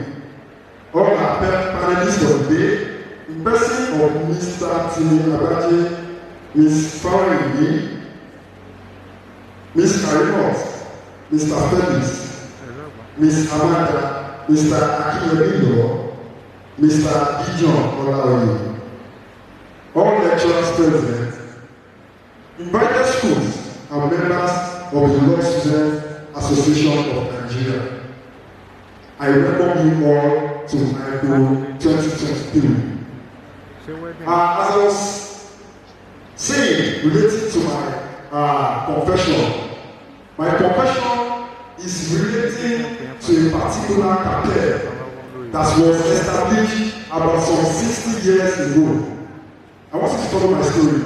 all our panelists of the day, in person of Mr. Tini Abaje, Ms. Fawini, Ms. Karimot, Mr. Felix, Ms. Amanda, Mr. Akinyebilo, Mr. Gideon Olaoye, all lecturers present, invited schools and members of the Law Students Association of Nigeria. I welcome you all to ICO 2023. As I was saying, related to my confession is relating to a particular cartel that was established about some 60 years ago. I want you to follow my story.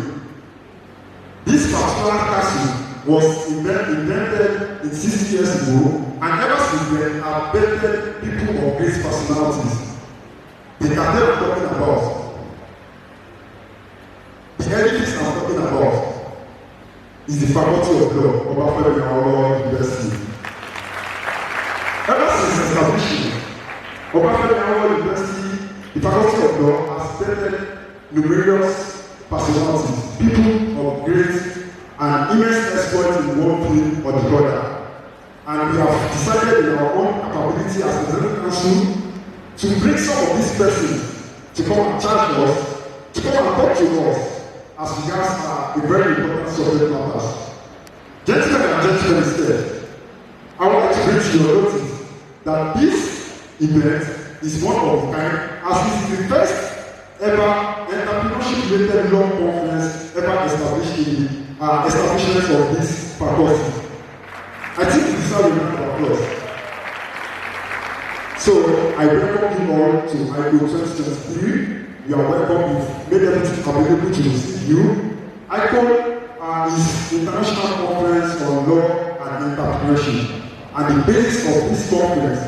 This particular castle was invented in 60 years ago, and ever since then have vetted people of great personalities. The cartel I'm talking about, the edifice I'm talking about, is the Faculty of Law, Obafemi Awolowo University. Ever since establishment, Obafemi Awolowo University, the Faculty of Law has vetted numerous personalities, people of great and immense exploits in one field or the other. And we have decided in our own capability as Executive Council to bring some of these persons to come and charge us, to come and talk to us as regards a very important subject matter. Gentlemen and gentlemen, instead, I want to bring to your notice that this event is one of a kind, as it is the first ever entrepreneurship-related law conference ever established in the establishment of this faculty. I think it deserves a round of applause. So I welcome you all to ICO 2023. You are welcome. We've made everything available to receive you. ICO is International Conference on Law and Entrepreneurship. And the basis of this conference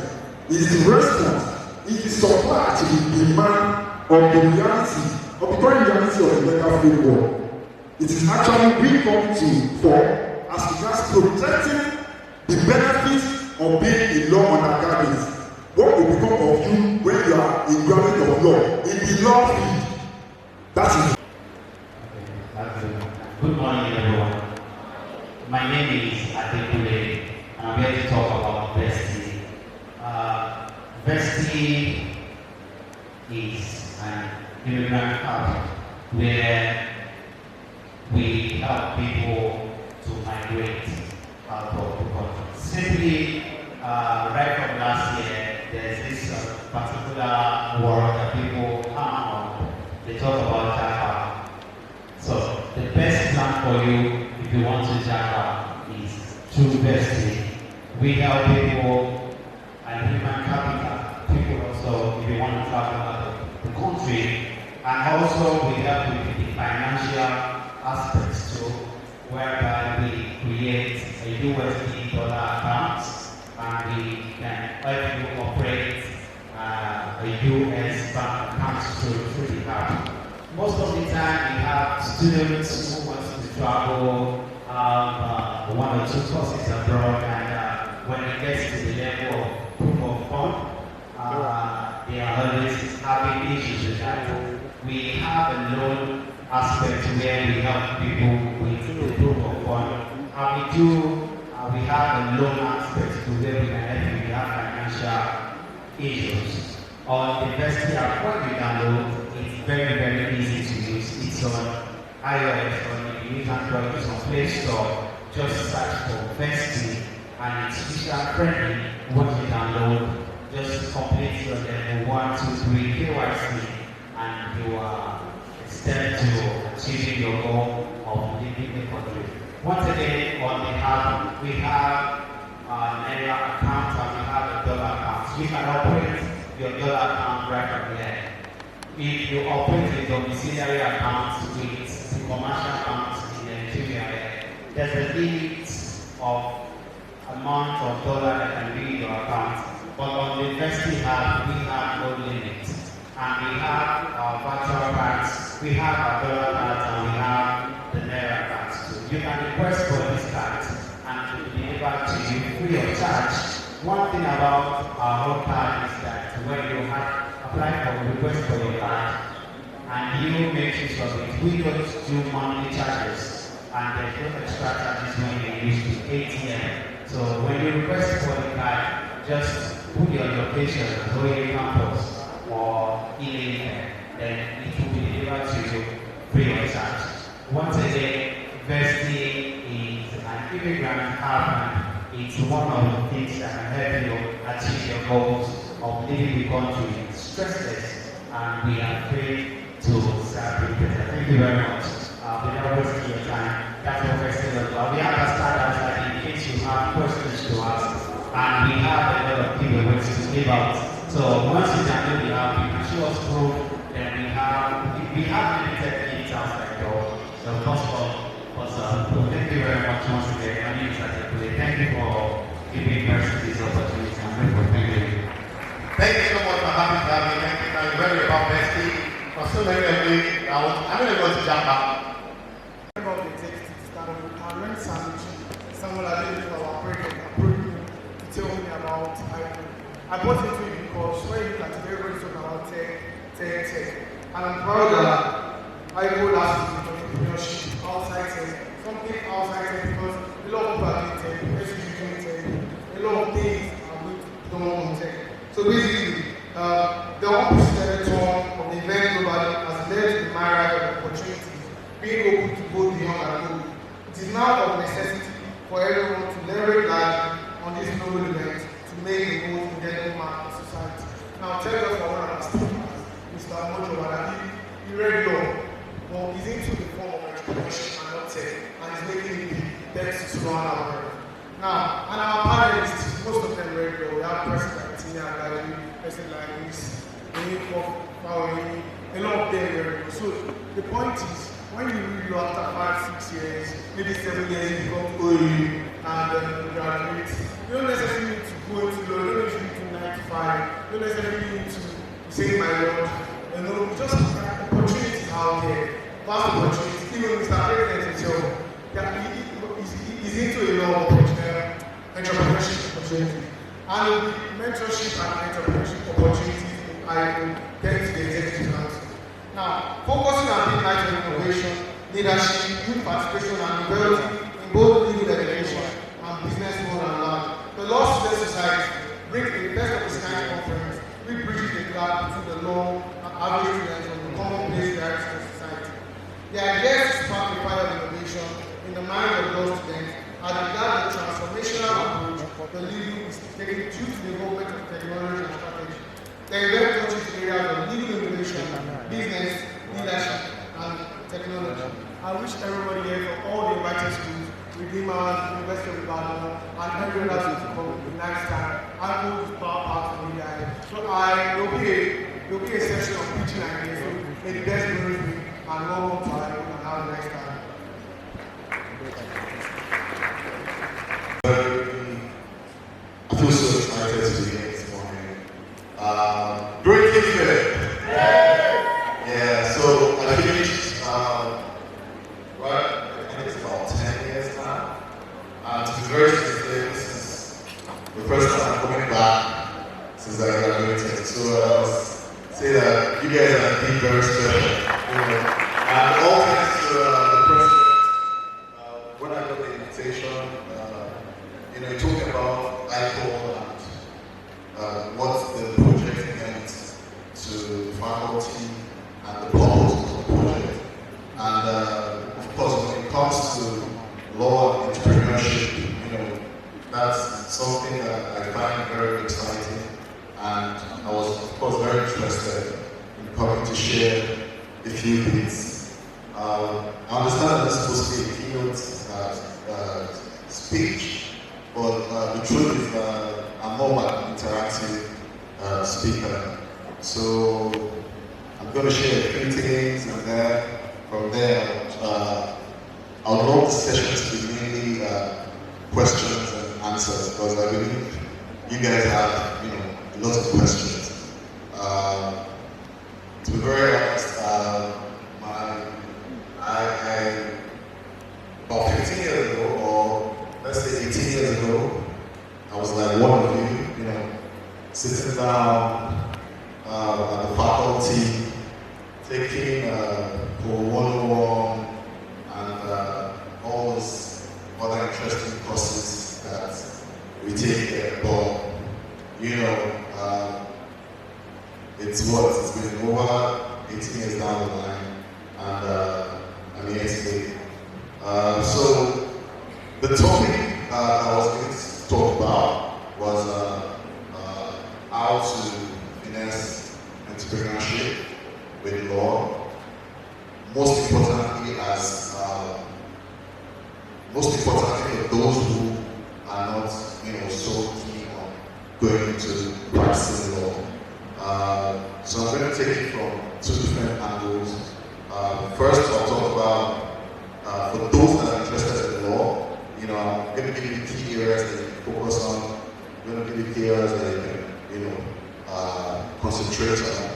is the response, is the supply to the demand of the reality, of the current reality of the legal framework. It is actually we come to for as regards protecting the benefits of being a law undergraduate. What will become of you when you are a graduate of law in the law field? That is. Good morning, everyone. My name is Adekule, and I'm here to talk about Vesti. Vesti is an immigrant hub where we help people to migrate out of the country. Simply, right from last year, there's this particular word that people come on. They talk about G.O.A. So the best plan for you, if you want to G.O.A, is through Vesti. We help people and human capital. People also, if you want to travel out of the country, and also we help with the financial aspects too, whereby we create a USD dollar account and we can help you operate a US bank account through the app. Most of the time we have students who want to travel, one or two courses abroad, and when it gets to the level of proof of fund, they are always having issues with that. We have a loan aspect where we help people with the proof of fund. We have a loan aspect to where we can help you with financial issues. On the Vesti app, what you download, it's very, very easy to use. It's on iOS, or you use Android, it's on Play Store. Just search for Vesti, and it's user friendly. What you download, just complete your level 1, 2, 3 KYC, and you are step to achieving your goal of living the country. Once again, on the app, we have Naira account and we have a dollar account. You can operate your dollar account right from here. If you operate a domiciliary account with the commercial account in Nigeria, there's a limit of amount of dollar that can be in your account. But on the University Hub, we have no limit. And we have our virtual cards, we have our dollar cards, and we have the Naira cards too. You can request for these cards and it will be delivered to you free of charge. One thing about our own card is that when you have applied for a request for your card and you make use of it, we don't do monthly charges and there's no extra charges when you use the ATM. So when you request for the card, just put your location as OA campus or email, then it will be delivered to you free of charge. Once again, university is an immigrant hub, and it's one of the things that can help you achieve your goals of living the country stressless, and we are free to serve you better. Thank you very much. We never waste your time. That's what we're saying as well. We have a start outside in case you have questions to ask, and we have a lot of people waiting to give out. So once you can do the app, you can show us proof, then we have limited needs outside though. So possible. Thank you very much once again. My name is Adekule. Thank you for giving university this opportunity. Thank you. Thank you so much for having me. Thank you. I'm very about bestie. For so many of you, I'm going to go to jump out. About the executive start of the parent someone I did for our project approved me to tell me about I bought into it because when you look at everybody talking about tech. And I'm proud that I go last week with entrepreneurship outside tech, something outside tech because a lot of people are doing tech, especially doing tech, a lot of things are going to don't want tech. So basically, the unprecedented turn of the event globally has led to the myriad of opportunities being open to both the young and old. It is now of necessity for everyone to leverage largely on this global event to make the most intelligent man in society. Now tell us for one of our speakers, Mr. Mojo, he read law, but he's into the form of entrepreneurship and not tech, and he's making it the best to run our world. Now, and our panelists, most of them read law. We have President like Tina, President like this, a lot of them read law. So the point is, when you read law after 5, 6 years, maybe 7 years, you become OAU and graduate. You don't necessarily need to go into law, you don't necessarily need to 9 to 5, you don't necessarily need to say my word. You know, just opportunities out there, vast opportunities. Even Mr. President himself, he's into a lot of entrepreneurship opportunities. And mentorship and entrepreneurship opportunities, I will get to the executive council. Now, focusing on midnight innovation, leadership, youth participation, and development in both legal education and business model and land. The Law Student Society brings the best of its kind conference, which bridges the gap between the law and average students from the commonplace reality of society. The idea is to spark the fire of innovation in the mind of law students and regard the transformational approach the legal is taking due to the development of technology and strategy. The event touches areas of legal innovation, business, leadership, and technology. I wish everybody here from all the invited schools, Redeemer, University of Ibadan, and everyone else to come a nice time. I go to power part of the guys. So there'll be a session of pitching ideas. So may the best memories be, and welcome to everyone and have a nice time. I feel so excited to be here this morning. Great feedback. Yeah, so I finished, right, I think it's about 10 years now. And to be very sincere, this is the first time I'm coming back since I graduated. So I'll say that you guys are being very special. And all thanks to the president, when I got the invitation, you're talking about ICO and what the project meant to the faculty and the purpose of the project. And of course, when it comes to law and entrepreneurship, that's something that I find very exciting. And I was, of course, very interested in coming to share a few bits. I understand that this is supposed to be a keynote speech, but the truth there, I would love the session to be mainly questions and answers, because I believe you guys have, lots of questions. To be very honest, about 15 years ago, or let's say 18 years ago, I was like one of you, sitting down at the faculty, taking for 101 and all those other interesting courses that we take there. But it's been over 18 years down the line, and I'm here today. So the topic I was going to talk about was how to finesse entrepreneurship with law. Most importantly, for those who are not, so keen on going into practicing law. So I'm going to take it from two different angles. First, I'll talk about for those that are interested in law. I'm going to give you key areas that you can focus on. I'm going to give you key areas that you can, concentrate on,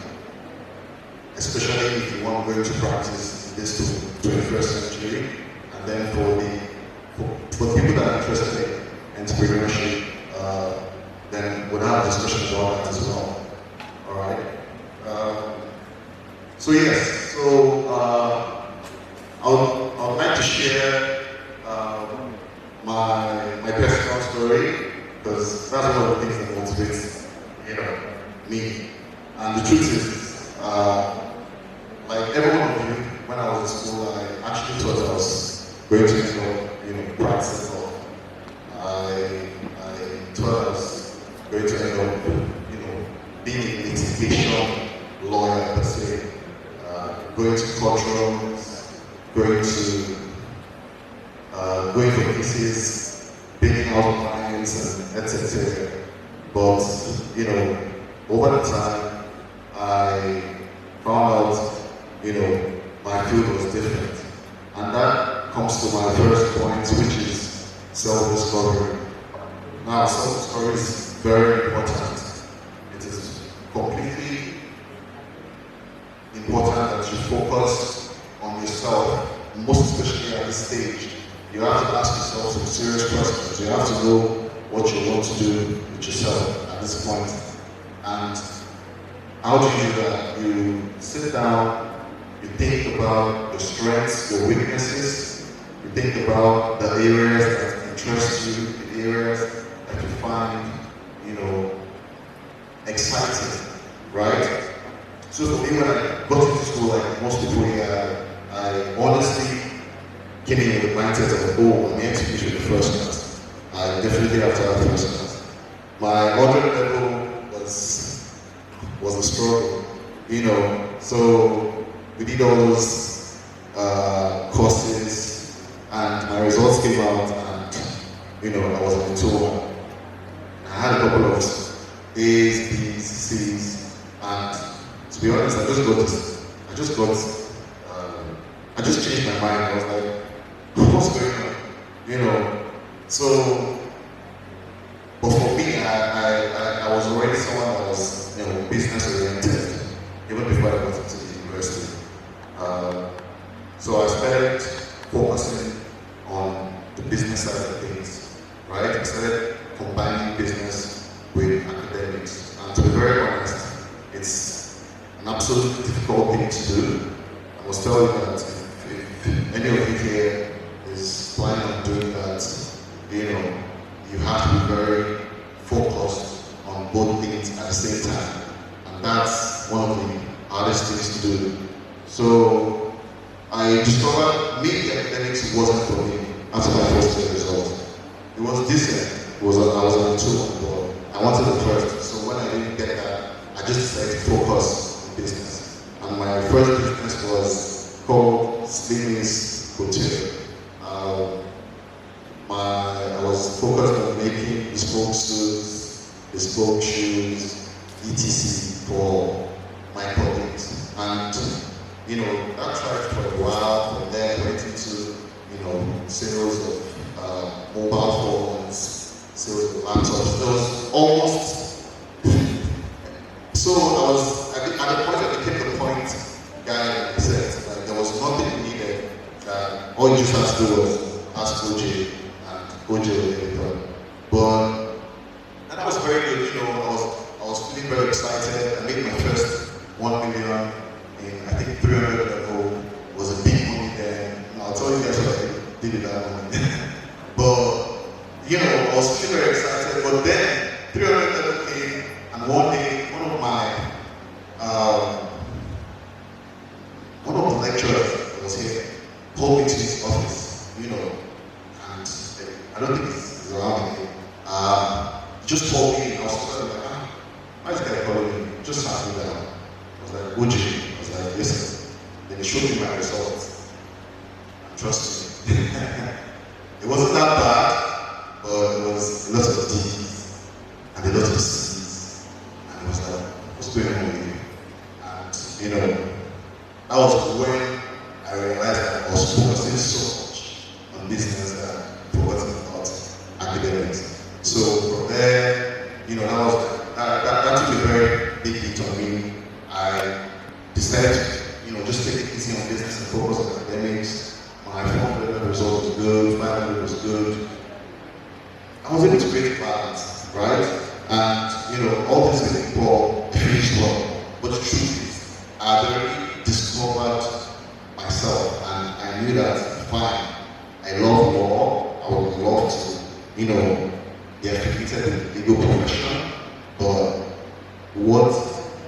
especially if you want to go into practice in this 21st century. And then for people that are interested in entrepreneurship, then we'll have a discussion about that as well. All right. I would like to share my personal story, because that's one of the things that motivates me. And the truth is, like every one of you, when I was in school, I actually thought I was going to end up, practicing law. I thought I was going to end up, being a litigation lawyer per se, going to courtrooms, going for cases, picking out clients, and etc. But over the time, I found out, my field was different. And that comes to my first point, which is self-discovery. Now, self-discovery is very important. It is completely important that you focus on yourself, most especially at this stage. You have to ask yourself some serious questions. You have to know what you want to do with yourself at this point. And how do you do that? You sit down, you think about your strengths, your weaknesses, you think about the areas that interest you, the areas that you find, exciting, right? So for me, when I got into school, like most people here, I honestly came in with the mindset of, I'm here to finish with the first class. I definitely have to have first class. My moderate level was a struggle, so we did all those courses, and my results came out, and I was on the tour. I had a couple of A's, B's, C's, and to be honest, I just changed my mind. I was like, what's going on? So, but for me, I was already someone that was, business oriented, even before I got into the university. So I started focusing on the business side of things, right? I started combining business with academics. And to be very honest, it's an absolutely difficult thing to do. I must tell you that if any of you here is planning on doing that, you have to be very focused on both things at the same time. And that's one of the hardest things to do. So I discovered maybe academics wasn't for me after my first year result. It was decent. I was on a 2 on board. I wanted the first. So when I didn't get that, I just decided to focus on business. And my first business was called Slim's Hotel. I was focused on making bespoke suits, bespoke shoes, etc. for my colleagues. And that tried for a while, all you just had to do was ask OJ, and OJ will get it done. But and that was very good, you know. I was feeling very excited. I made my first 1 million in, I think, 300 level. Was a big money then. I'll tell you guys what I did with that money. But you know, I was feeling very excited. But then 300 level came, and one day one of the lecturers that was here called me to his office, you know, and I don't think he's around here. He just told me, I was sort of like, why is this guy calling me? Just sat me down. I was like, OJ. I was like, listen. Then he showed me my results. And trust me, it wasn't that bad, but it was a lot of D's and a lot of C's. And it was like, what's going on with you? And, you know, that was when I realized that I was focusing so much on business and forgotten about academics. So from there, you know, that took a very big hit on me. I decided to, you know, just take it easy on business and focus on academics. My 400 result was good, 500 was good. I was able to create a balance, right? And, you know, all these people finished well. But the truth is, I had already discovered myself, and I knew that, fine, I love law, I would love to, you know, be affiliated with the legal profession, but what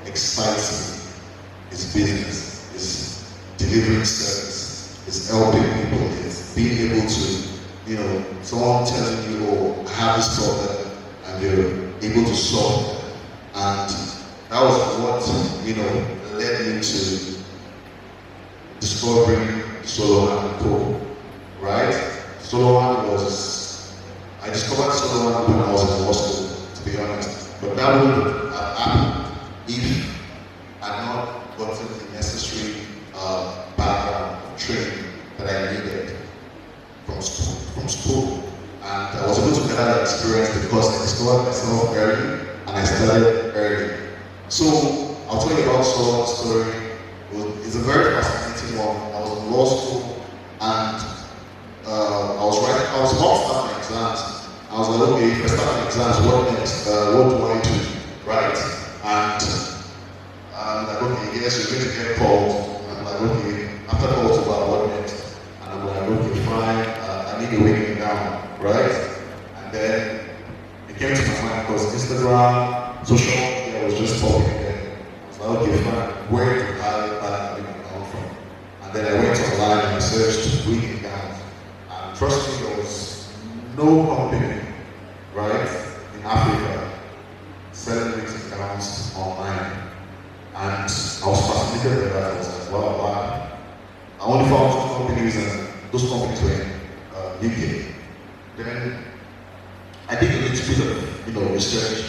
excites me is business, is delivering service, is helping people, is being able to, you know, someone telling you, oh, I have this problem, and you're able to solve it. And that was what, you know, led me to discovering Solo & Co. Right? Solo was, I discovered Solo & when I was in law school, to be honest. But that wouldn't have happened if I had not gotten the necessary background training that I needed from school. And I was able to gather that experience because I discovered myself early and I started early. So I'll tell you about Solo's story. It's a very fascinating one. I was in law school and I was about to start my exams. I was like, okay, if I start my exams, what next? What do I do? Right? And I'm like, okay, yes, you're going to get called. I'm like, okay, after call to about what next? And I'm like, okay, fine, I need a weighing down, right? And then it came to my mind because Instagram, social media was just popping then. I was like, okay, fine, where do I buy a weighing down from? And then I went online and I searched weighing down. And trust me, there was no company, right, in Africa selling weighing downs online. And I was fascinated by that. I was like, wow. I only found two companies, and those companies were in UK. Then I did a little bit of, you know, research,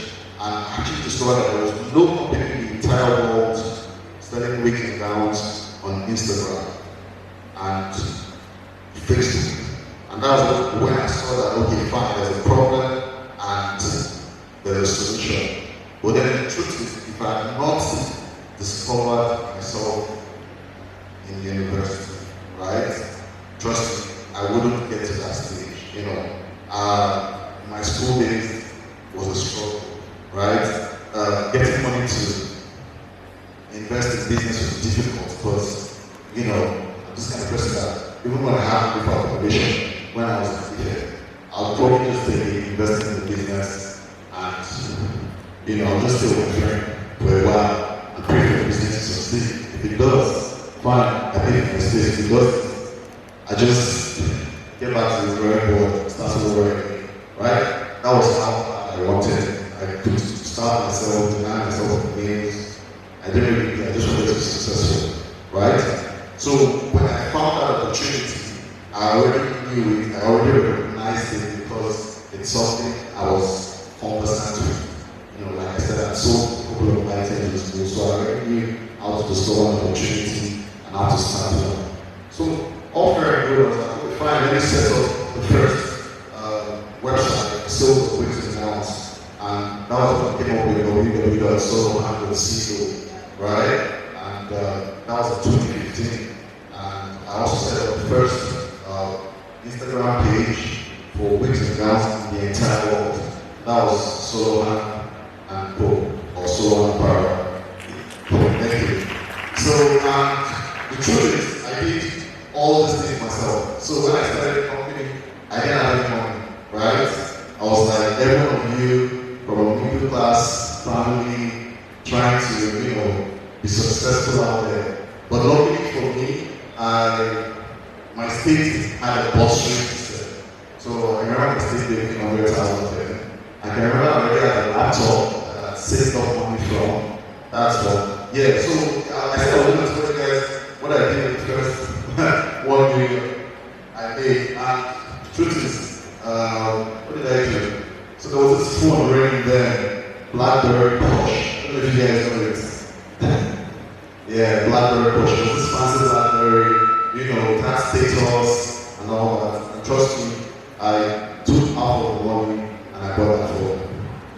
and actually discovered that there was no company in the entire world selling wigs and gowns on Instagram and Facebook. And that was when I saw that, okay, fine, there's a problem and there's a solution. But then the truth is, if I had not discovered myself in university, right? Trust me, I wouldn't get to that stage, you know. My school days was a struggle, right? Getting money to invest in business was difficult because, you know, I'm this kind of person that even when I had a different accommodation, when I was a kid, I'll probably just invest in the business and, you know, I'll just stay with my friend for a while and pray for the business to succeed. If it does, fine, I pay for my space. If it doesn't, I just get back to the drawing board, start over again, right? That was how I wanted. I could start myself, deny myself names. I didn't really, I just wanted to be successful, right? So when I found that opportunity, I already knew it, I already recognized it because it's something I was conversant with. You know, like I said, I sold a couple of items in school, so I already knew how to discover an opportunity and how to start it up. So all fair and good, I was like, okay, fine, let me set up the first website, sales of wigs and gowns. And that was what I came up with www.solohandle.co, right? And that was in 2015. And I also set up the first Instagram page for weeks and months in the entire world. That was Solomon and Co. or Solomon Para. Thank you. So, the truth is, I did all these things myself. So when I started the company, I didn't have any money, right? I was like every one of you from a middle class family trying to, be successful out there. But luckily for me, my state had a bursary system. So I remember the state gave me 100,000 then. I can remember I already had a laptop that I saved up money from. That's what. Yeah, so I said I was going to tell you guys what I did the first 1 year I made. And the truth is, what did I do? So there was this phone ring then, BlackBerry Push. I don't know if you guys know it. Yeah, BlackBerry Push. It was this fancy BlackBerry, tax status and all that. And trust me, I took half of the money and I bought that phone.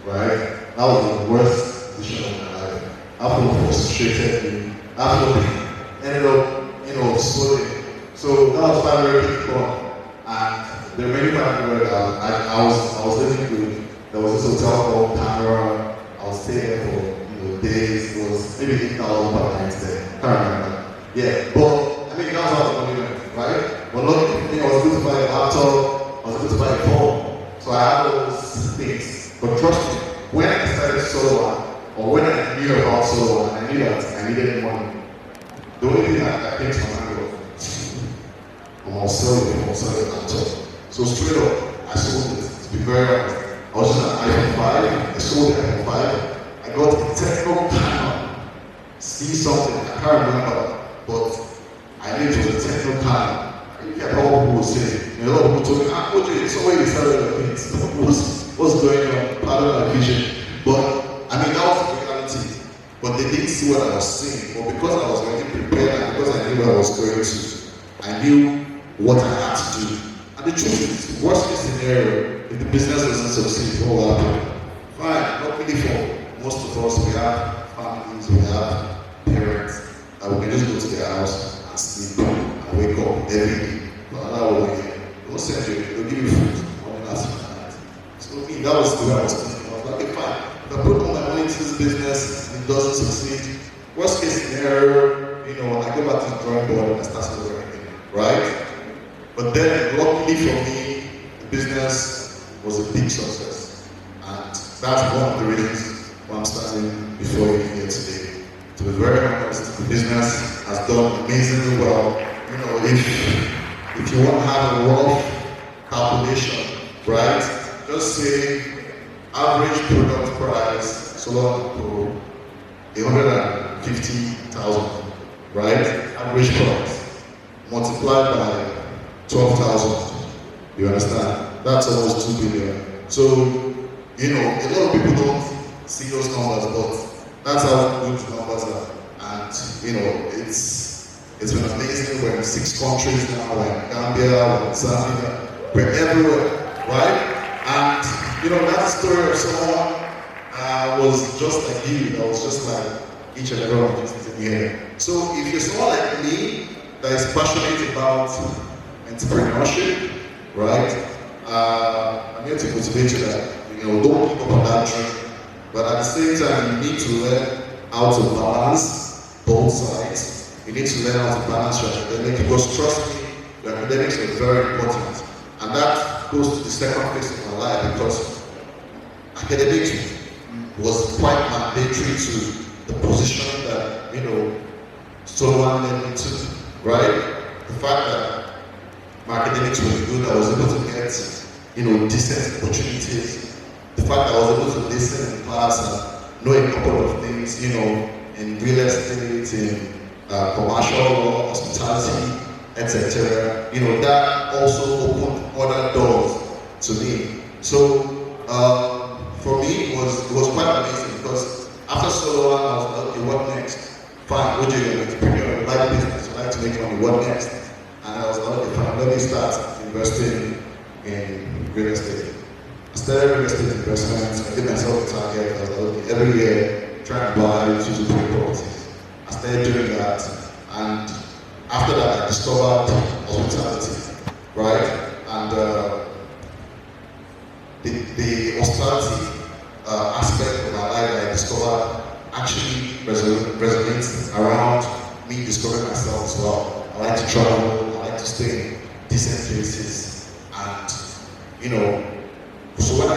Right? That was the worst decision of my life. Apple frustrated me. Apple ended up, slowing. So that was very fun. And there were many times where I was living good. There was this hotel called Camera. I was staying there for days. It was maybe 8,000 per night there. Can't remember. Yeah, but that was how the money went, right? But luckily for me, I was able to buy a laptop. I was able to buy a phone. So I had all those things. But trust me, when I started Solo or when I knew about Solo I knew that I needed money. The only thing that came to my mind was, I'll sell the laptop. So straight up, I sold it. To be very honest, I was just an iPhone 5. I sold the iPhone 5. I got a technical panel. See something, I can't remember, but I knew it was a technical panel. You get all people will say, a lot of people told me, OJ, it's always selling the things. What's going on? Pardon my vision. But that was the reality. But they didn't see what I was saying. But because I was already prepared and because I knew what I was going to, I knew what I had to do. And the truth is, worst case scenario, if the business doesn't succeed, what will happen? Fine, luckily for most of us, we have families, we have parents, that we can just go to their house and sleep and wake up every day. But that will be it. Don't send you, they'll give you food, morning, afternoon, night. So me, that was the way I was thinking. I was like, okay, fine. If I put all my money into this business and it doesn't succeed, worst case scenario, I go back to the drawing board and I start over again, right? But then, luckily for me, the business was a big success. And that's one of the reasons why I'm standing before you here today. To be very honest, the business has done amazingly well. If you want to have a rough calculation, right? Just say average product price, Solar Pro, 150,000, right? Average price multiplied by 12,000. You understand? That's almost 2 billion. So, a lot of people don't see those numbers, but that's how good the numbers are. And, it's been amazing. We're in 6 countries now. We're in Gambia, we're in Zambia, we're everywhere, right? And, that story of someone was just like you. That was just like each and every one of us in here. So, if you're someone like me that is passionate about entrepreneurship, right? I'm here to motivate you that, don't give up on that dream. But at the same time, you need to learn how to balance both sides. You need to learn how to balance your academics, because trust me, your academics are very important. And that goes to the second phase of my life, because academics was quite mandatory to the position that, Solomon led me to, right? The fact that my academics was good, I was able to get, decent opportunities. The fact that I was able to listen in class and know a couple of things, in real estate, in commercial law, hospitality, etc. That also opened other doors to me. So for me, it was quite amazing, because after Solomon, I was like, okay, what next? Fine, OJ, you're an entrepreneur, I like business, I like to make money, what next? And I was like, okay, fine, let me start investing in real estate. I started real estate investments, I did myself a target, I was like, okay, every year, trying to buy 2 to 3 properties. I started doing that, and after that, I discovered hospitality, right? and the austerity aspect of my life that I discovered actually resonates around me discovering myself as well. I like to travel, I like to stay in decent places, and so when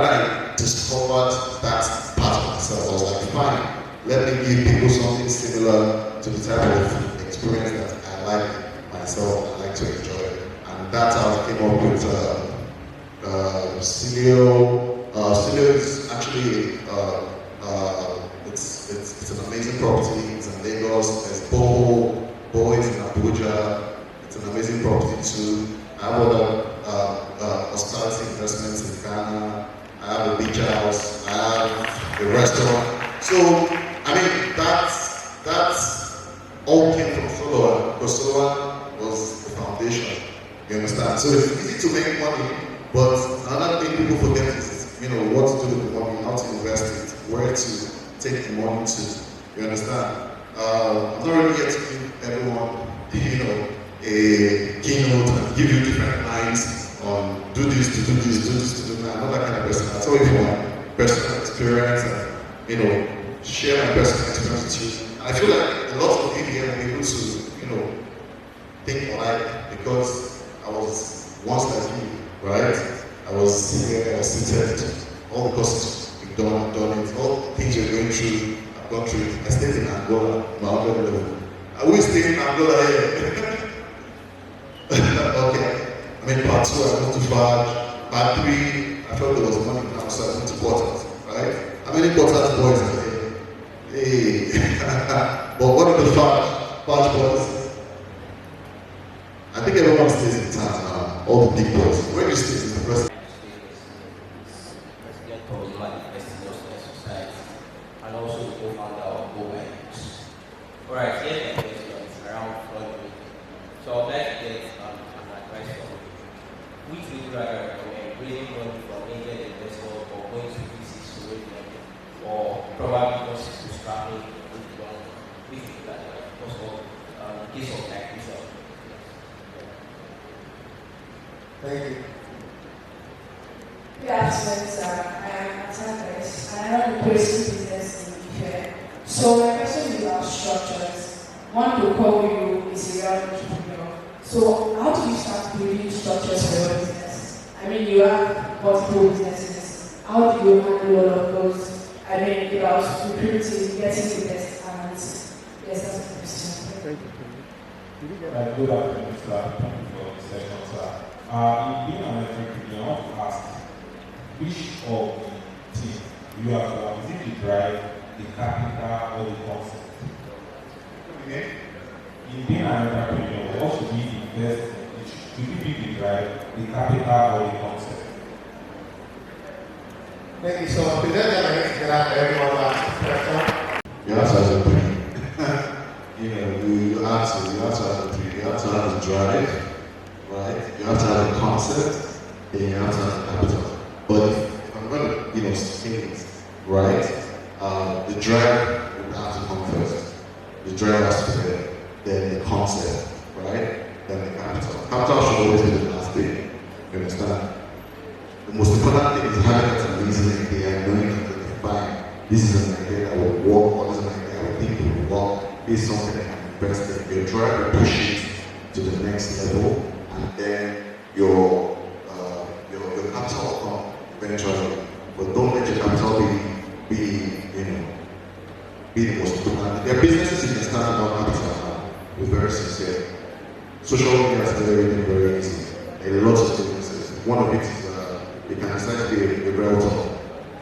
I discovered that part of myself, I was like, fine, let me give people something similar to the type of experience that I like myself, I like to enjoy, and that's how I came up with Cilio. Cilio is actually it's an amazing property. It's in Lagos. There's Boho is in Abuja. It's an amazing property too. I have other hospitality investments in Ghana. I have a beach house. I have a restaurant. So I mean that's all came from Soloan, because Soloan was the foundation. You understand? So it's easy to make money, but another thing people forget is what to do with the money, how to invest it, where to take the money to. You understand? I'm not really here to give everyone, a keynote and give you different lines on do this, to do this, do this, to do that. I'm not that kind of person. I tell you from my personal experience and, share my personal experience with you. I feel like a lot of you here will be able to, think alike, because I was once like you, right? I was here, I was seated, all the courses we've done, I've done it, all the things you're going through, I've gone through it. I stayed in Angola, my other level. I will stay in Angola here. Okay. I mean, part 2, I moved to Faj. Part 3, I felt there was money now, so I moved to Portland, right? How many Portland boys are here? Hey. But what are the Faj boys? I think everyone stays in town now, all the big boys. Where do you stay in the first? And also the co-founder of G.O.A. Alright, here's my question around fraud. So I'd like to get an advice from you. Which would you rather recommend, raising money from angel investors or going to VCs to raise money, or probably just bootstrapping with the long? Which would you rather, because of case of like this? Thank you. Good afternoon, sir. I am Atambes, and I run the Person business in Ife. So my question is about structures. One will call you a serial entrepreneur. So how do you start building structures for your business? I mean, you have multiple businesses. How do you handle all of those? I mean, about recruiting, getting the best analysts. Yes, that's the question. Thank you. Good afternoon, sir. Thank you for the session, sir. In being an entrepreneur, I want to ask, which of the team you have to is it the drive, the capital, or the concept? Okay. In being an entrepreneur, what should be the best? Should it be the drive, the capital, or the concept? Thank you so much. Present your hands together for everyone last question. You have to have a dream. You have to have a dream. You have to have a drive, right? You have to have a concept, and you have to have a capital. But if I'm going to, think it, right? The drive will have to come first. The drive has to be there. Then the concept, right? Then the capital. Capital should always be the last thing. You understand? The most important thing is having that amazing idea and knowing that fine, this is an idea that will work, or this is an idea I think will work. This is something that can invest in. You try to push it to the next level, and then your capital will come eventually. But don't let your capital be the most important. There are businesses you can start without capital now. We're very sincere. Social media is very easy. There are lots of businesses. One of it is you can decide to be a realtor,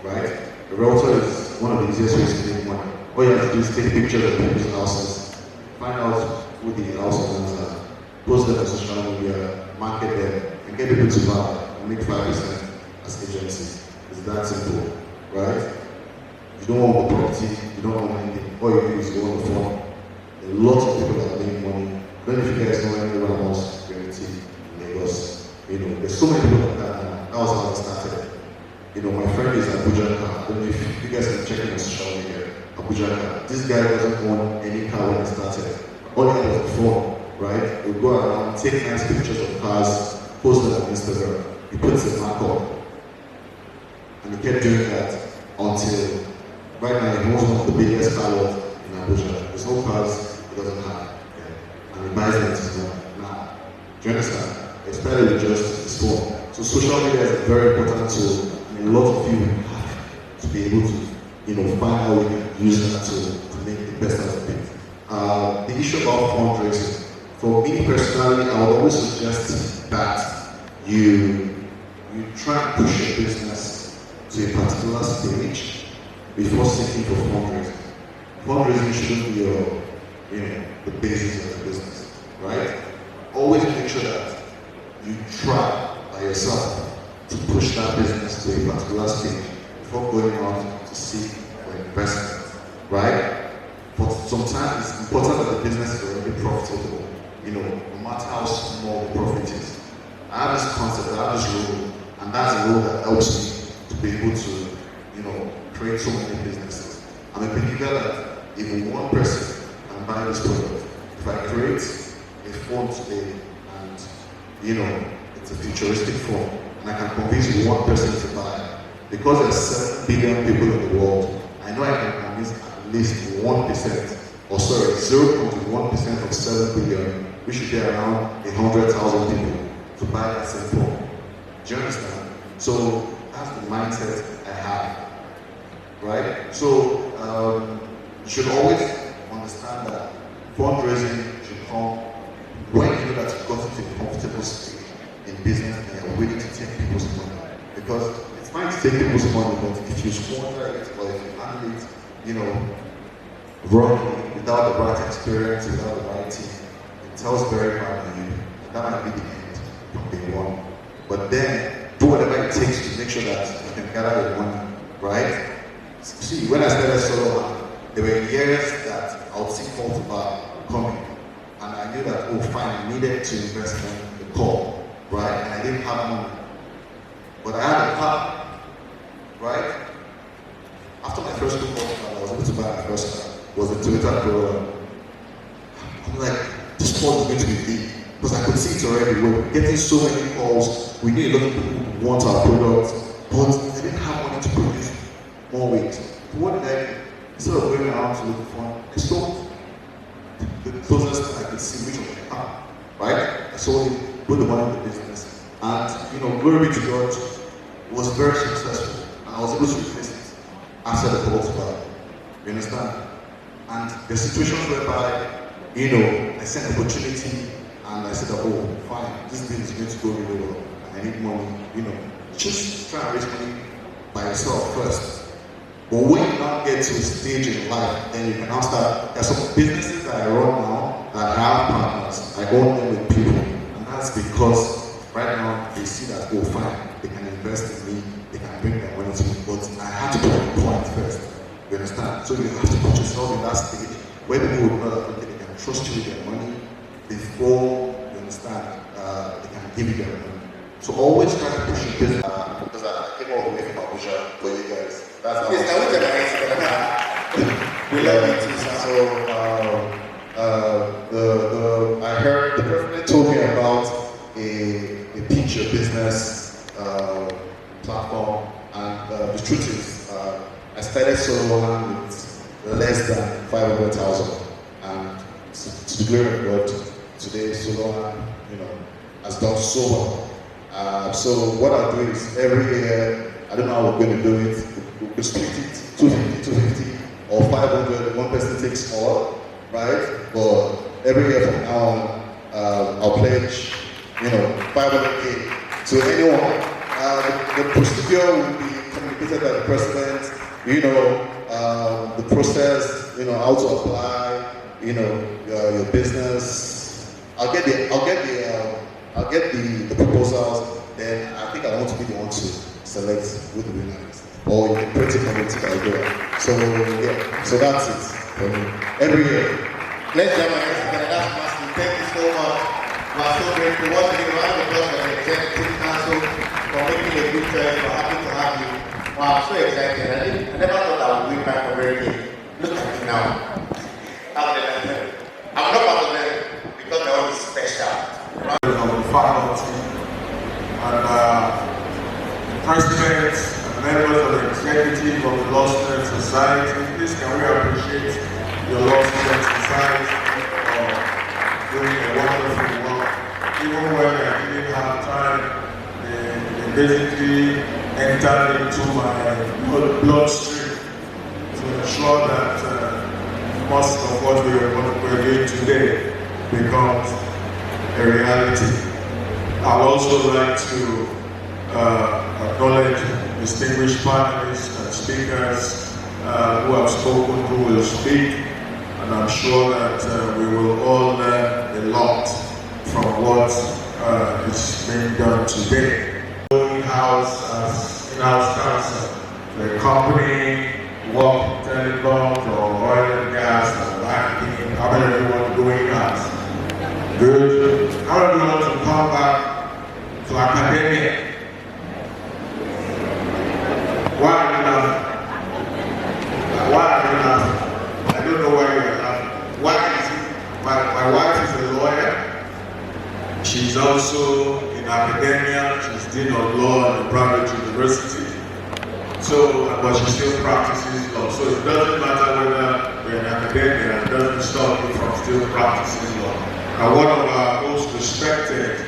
right? A realtor is one of the easiest ways to make money. All you have to do is take pictures of people's houses, find out who the house owners are, post them on social media, market them, and get people to buy and make 5% as agencies. It's that simple, right? You don't want the property, you don't want anything. All you do is go on the phone. There are lots of people that are making money. I don't know if you guys know anyone else reality in Lagos. There's so many people like that now. That was how it started. My friend is Abuja car. I don't know if you guys can check it on social media. Abuja car. This guy doesn't own any car when he started. All he had was a phone, right? He would go around, take nice pictures of cars, posted on Instagram. He puts his mark up. And he kept doing that until right now he owns one of the biggest car lots in Abuja. There's no cars he doesn't have. And he buys them now. Do you understand? Especially with just his phone. So social media is a very important tool, and a lot of you have to be able to, find how we can use that to make the best out of it. The issue about fundraising. For me personally, I would always suggest that you try and push your business to a particular stage before seeking for fundraising. Fundraising shouldn't be the basis of the business, right? Always make sure that you try by yourself to push that business to a particular stage before going out to seek for investment, right? But sometimes it's important that the business is already profitable, no matter how small the profit is. I have this concept, I have this rule, and that's a rule that helps me to be able to, create so many businesses. I'm a believer that even one person can buy this product. If I create a phone today and, it's a futuristic phone, and I can convince one person to buy it, because there's 7 billion people in the world, I know I can convince at least 1%, or sorry, 0.1% of 7 billion, we should be around 100,000 people to buy that same phone. Do you understand? So that's the mindset I have, right? So you should always understand that fundraising should come when you know that you've got to a comfortable stage in business and you're willing to take people's money. Because it's fine to take people's money, but if you squander it or if you handle it, wrongly, without the right experience, without the right team, it tells very hard on you. And that might be the end from day one. But then, do whatever it takes to make sure that you can gather your money, right? See, when I started Solo, there were years that I would see calls about coming. And I knew that, fine, I needed to invest in the call, right? And I didn't have money. But I had a car, right? After my first 2 calls, I was able to buy my first car. Was a Toyota Corolla. I'm like, this call is going to be big. Because I could see it already. We were getting so many calls. We knew a lot of people who want our product, but I didn't have money to produce more weight. So what did I do? Instead of going around to look for one, I sold the closest I could see which was my car. Right? I sold it, put the money in the business. And glory be to God, it was very successful. And I was able to replace it after the call to buy. You understand? And the situations whereby, I sent an opportunity and I said, fine, this thing is going to go really well. And I need money, just try and raise money by yourself first. But when you now get to a stage in life, then you can now start. There's some businesses that I run now that have partners. I own them with people. And that's because right now they see that, fine, they can invest in me, they can bring their money to me. But I have to put a point first. You understand? So you have to put yourself in that stage where people will know that they can trust you with their money before, you understand, they can give you their money. So always try to push your business because I came all the way from Abuja for you guys. That's how we love you too, sir. So I heard the president told me about a picture business platform, and the truth is, I started Solo with less than 500,000, and to the glory of God, today Solo has done so well. So what I'll do is every year, I don't know how we're going to do it. We'll split it 250, or 500. One person takes all, right? But every year from now on, I'll pledge, 500K to anyone. The procedure will be communicated by the president. The process, how to apply, your business. I'll get the proposals. Then I think I want to be the one to select who the winner is. Or you can print it from the ticket. So that's it for me. Every year. Let's jam our hands together. That's massive. Thank you so much. We're so grateful. Once again, round of applause for the Executive Council for making a good choice. We're happy to have you. Wow, I'm so excited. I never thought I would win back from America. Look at me now. I'm not part of them because they're always special. On the faculty and President and members of the executive of the Law Student Society. Please can we appreciate the Law Student Society for doing a wonderful work. Even when I didn't have time, they basically entered into my bloodstream to ensure that most of what we're doing today becomes a reality. I would also like to acknowledge distinguished panelists and speakers who have spoken, who will speak, and I'm sure that we will all learn a lot from what is being done today. In-house as in-house counsel, the company, work, telecoms, or oil and gas, or banking, how many of you want to go in-house? Good. How many of you want to come back to academia? Why are you laughing? Why are you laughing? I don't know why you are laughing. Why is it? My wife is a lawyer. She's also in academia. She's dean of law at a private university. So, but she still practices law. So it doesn't matter whether we're in academia, it doesn't stop you from still practicing law. And one of our most respected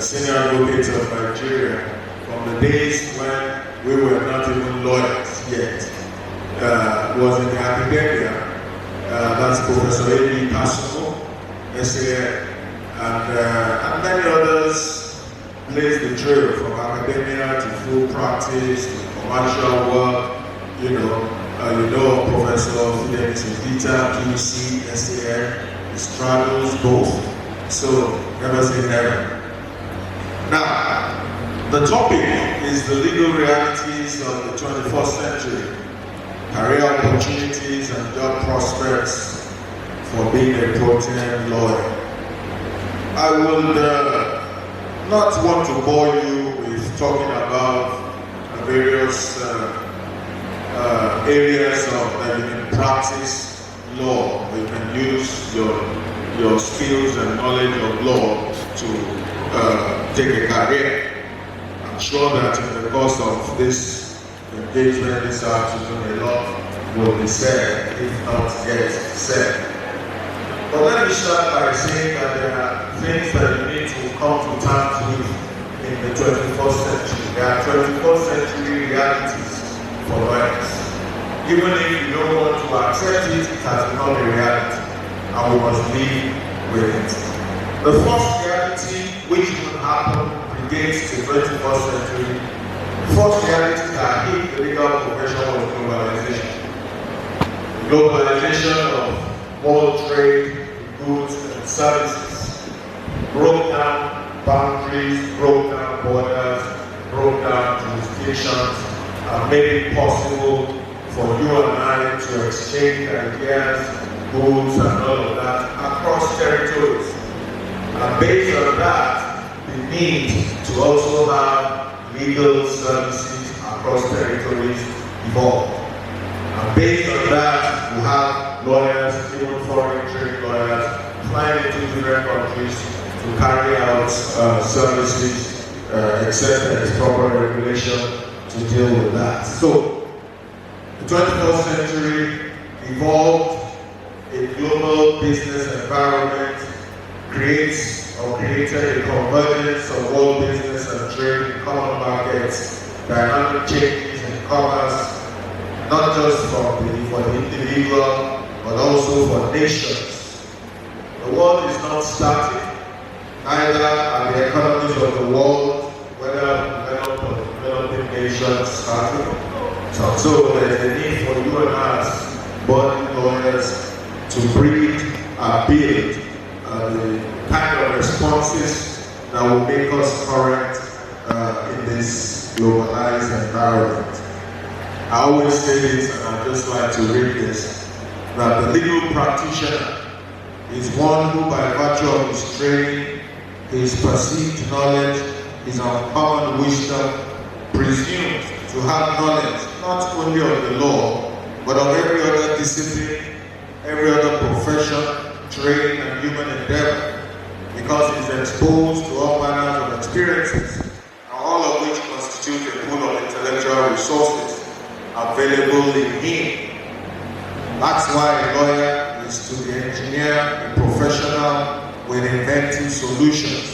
senior advocates of Nigeria, from the days when we were not even lawyers yet, was in the academia. That's Professor A.B. Kasimo, SAN, and many others blazed the trail from academia to full practice, to commercial work. You know Professor Fidelis Odita, PUC, SAN, he straddles both. So never say never. Now, the topic is the legal realities of the 21st century, career opportunities and job prospects for being a pro-tem lawyer. I would not want to bore you with talking about the various areas of that you can practice law. You can use your skills and knowledge of law to take a career. I'm sure that in the course of this engagement this afternoon, a lot will be said, if not yet said. But let me start by saying that there are things that you need to come to terms with in the 21st century. There are 21st century realities for lawyers. Even if you don't want to accept it, it has become a reality, and we must live with it. The first reality which will happen predates the 21st century. The first reality that hit the legal profession was globalization. Globalization of world trade, goods and services broke down boundaries, broke down borders, broke down jurisdictions, and made it possible for you and I to exchange ideas, goods, and all of that across territories. And based on that, the need to also have legal services across territories evolved. And based on that, we have lawyers, even foreign trade lawyers, flying into different countries to carry out services, except there is proper regulation to deal with that. So, the 21st century evolved a global business environment, created a convergence of world business and trade in common markets, dynamic changes in commerce, not just for the individual, but also for nations. The world is not static, neither are the economies of the world, whether developed or developing nations, static. So there is a need for you and us, budding lawyers, to breed and build the kind of responses that will make us current in this globalized environment. I always say this, and I just like to read this, that the legal practitioner is one who, by virtue of his training, his perceived knowledge, his uncommon wisdom, presumes to have knowledge not only of the law, but of every other discipline, every other profession, trade, and human endeavor. because he's exposed to all manners of experiences, and all of which constitute a pool of intellectual resources available in him. That's why a lawyer is to the engineer a professional with inventive solutions,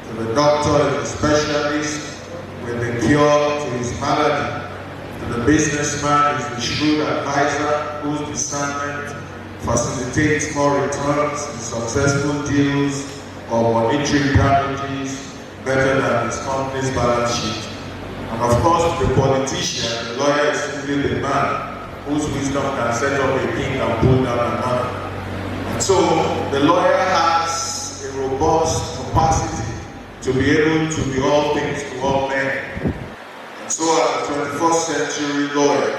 to the doctor is a specialist with the cure to his malady, to the businessman is the shrewd advisor whose discernment facilitates more returns in successful deals or monetary damages better than his company's balance sheet. And of course, the politician, the lawyer is simply the man whose wisdom can set up a king and pull down another. And so, the lawyer has a robust capacity to be able to be all things to all men. And so, as a 21st century lawyer,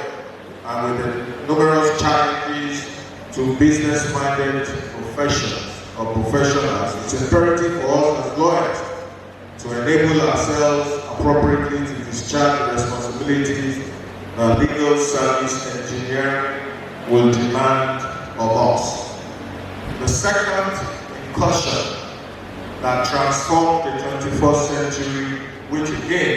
and with the numerous challenges to business-minded professions or professionals, it's imperative for us as lawyers to enable ourselves appropriately to discharge the responsibilities that legal service engineering will demand of us. The second incursion that transformed the 21st century, which again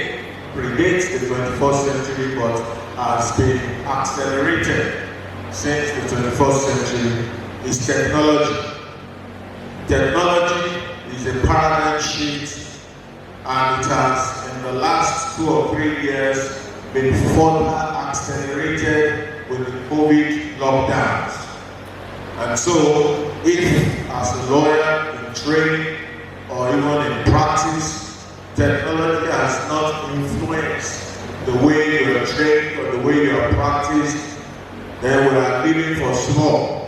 predates the 21st century but has been accelerated since the 21st century, is technology. Technology is a paradigm shift, and it has, in the last 2 or 3 years, been further accelerated with the COVID lockdowns. And so, if as a lawyer in training or even in practice, technology has not influenced the way you are trained or the way you are practiced, then we are living for small.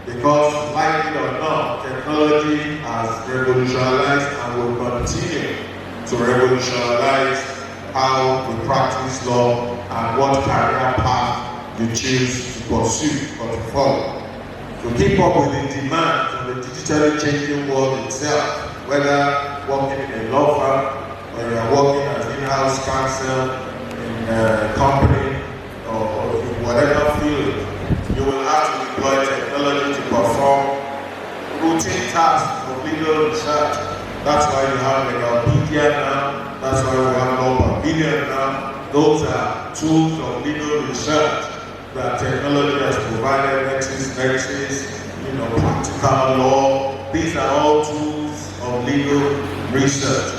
Because, like it or not, technology has revolutionized and will continue to revolutionize how we practice law and what career path you choose to pursue or to follow. To keep up with the demand of the digitally changing world itself, whether working in a law firm or you are working as in-house counsel in a company or in whatever field, you will have to deploy technology to perform routine tasks of legal research. That's why you have Wikipedia now, that's why we have LAW AND ENTREPRENEURSHIP now. Those are tools of legal research that technology has provided, nexus, practical law. These are all tools of legal research,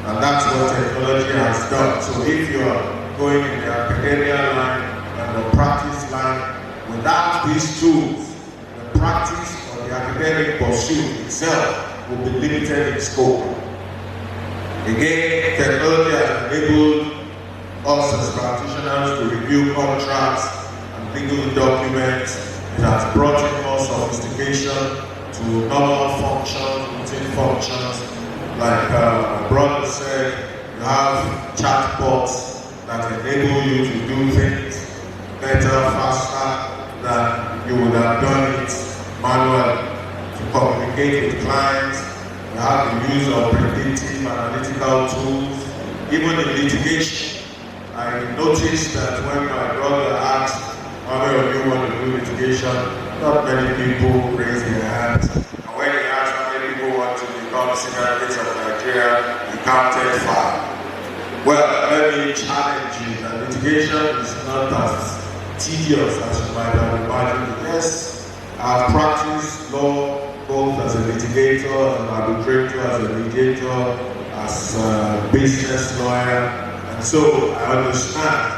and that's what technology has done. So if you are going in the academia line and the practice line, without these tools, the practice or the academic pursuit itself will be limited in scope. Again, technology has enabled us as practitioners to review contracts and legal documents. It has brought in more sophistication to normal functions, routine functions. Like my brother said, you have chatbots that enable you to do things better, faster than you would have done it manually. To communicate with clients, you have the use of predictive analytical tools, even in litigation. I noticed that when my brother asked how many of you want to do litigation, not many people raised their hands. And when he asked how many people want to become senior advocates of Nigeria, he counted 5. Well, let me challenge you that litigation is not as tedious as you might have imagined. Yes, I've practiced law both as a litigator, as an arbitrator, as a mediator, as a business lawyer, and so I understand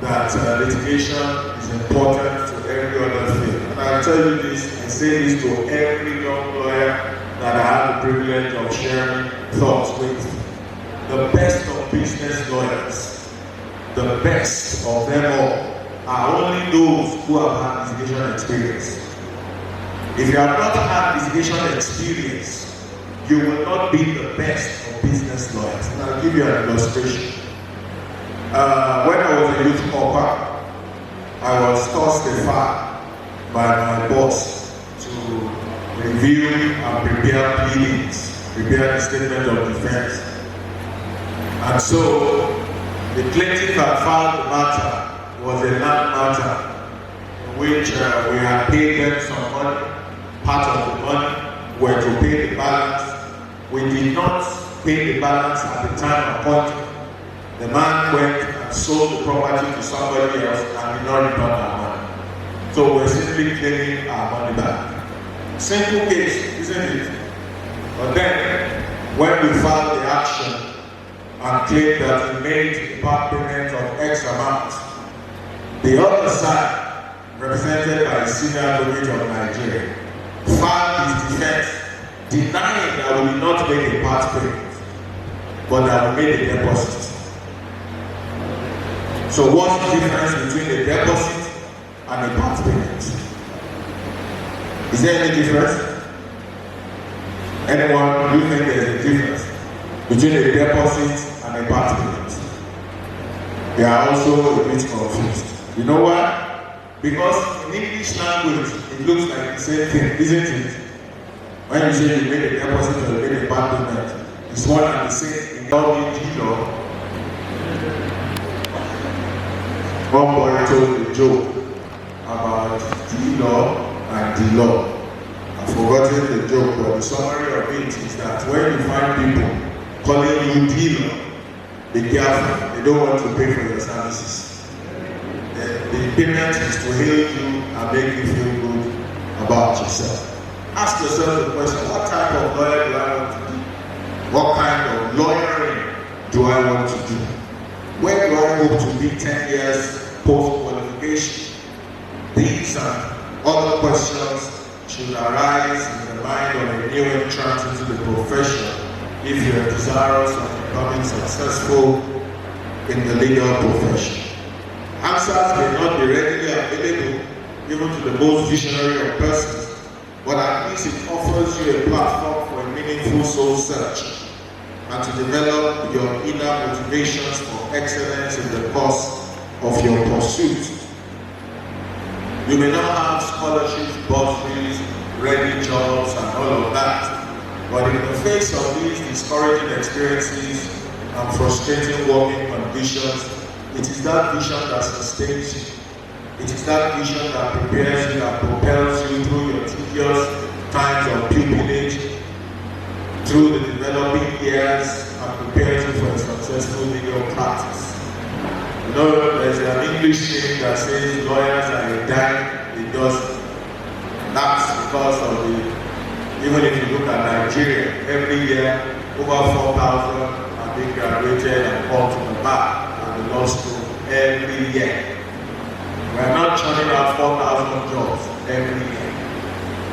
that litigation is important to every other field. And I tell you this, I say this to every young lawyer that I have the privilege of sharing thoughts with. The best of business lawyers, the best of them all, are only those who have had litigation experience. If you have not had litigation experience, you will not be the best of business lawyers. And I'll give you an illustration. When I was a youth corper, I was tossed aside by my boss to review and prepare pleadings, prepare the statement of defense. And so the plaintiff had filed the matter, was a land matter, in which we had paid them some money. Part of the money were to pay the balance we did not pay the balance at the time appointed. The man went and sold the property to somebody else and did not return our money. So we're simply claiming our money back. Simple case, isn't it? But then, when we filed the action and claimed that we made a part payment of X amount, the other side, represented by the senior advocate of Nigeria, filed his defense, denying that we did not make a part payment, but that we made a deposit. So what's the difference between a deposit and a part payment? Is there any difference? Anyone, do you think there's a difference between a deposit and a part payment? They are also a bit confused. You know why? Because in English language, it looks like the same thing, isn't it? When you say you made a deposit or you made a part payment, it's one and the same in G.O.A. One boy told a joke about G.O.A. and the law. I've forgotten the joke, but the summary of it is that when you find people calling you dealer, be careful, they don't want to pay for your services. The payment is to hail you and make you feel good about yourself. Ask yourself the question, what type of lawyer do I want to be? What kind of lawyering do I want to do? Where do I hope to be 10 years post-qualification? These and other questions should arise in the mind of a new entrant into the profession if you are desirous of becoming successful in the legal profession. Answers may not be readily available even to the most visionary of persons, but at least it offers you a platform for a meaningful soul search and to develop your inner motivations for excellence in the course of your pursuit. You may not have scholarships, bursaries, ready jobs, and all of that, but in the face of these discouraging experiences and frustrating working conditions, it is that vision that sustains you. It is that vision that prepares you, that propels you through your tedious times of pupillage, through the developing years, and prepares you for a successful legal practice. You know, there's an English saying that says lawyers are a dime a dozen. That's because of even if you look at Nigeria, every year over 4,000 are being graduated and called to the bar and the law school every year. We are not churning out 4,000 jobs every year,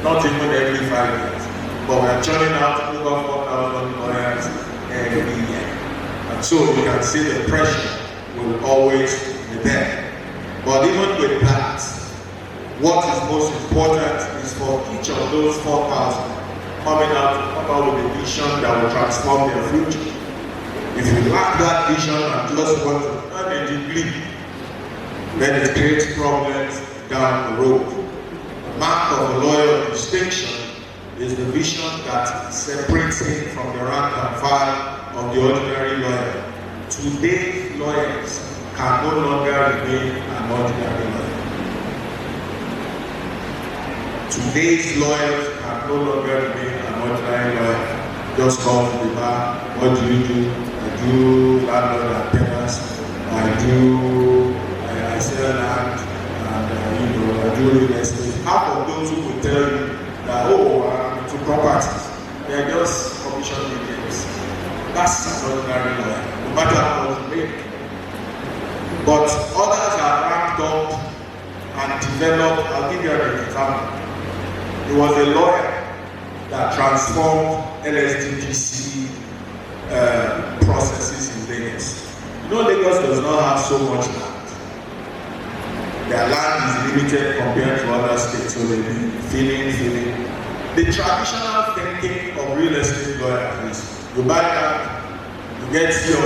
not even every 5 years, but we are churning out over 4,000 lawyers every year. And so you can see the pressure will always be there. But even with that, what is most important is for each of those 4,000 coming out to come out with a vision that will transform their future. If you lack that vision and just want to earn a degree, then it creates problems down the road. The mark of a lawyer of distinction is the vision that separates him from the rank and file of the ordinary lawyer. Today's lawyers can no longer remain an ordinary lawyer. Today's lawyers can no longer remain an ordinary lawyer. Just come to the bar, what do you do? I do landlord and tenants, I sell land, and I do real estate. Half of those who will tell you that, oh, I'm into properties, they are just commission agents. That's an ordinary lawyer, no matter how much you make. But others are ramped up and developed. I'll give you an example. He was a lawyer that transformed LSDDC processes in Lagos. You know, Lagos does not have so much land. Their land is limited compared to other states, so they've been filling. The traditional thinking of real estate lawyers is you buy land, you get C.O.A,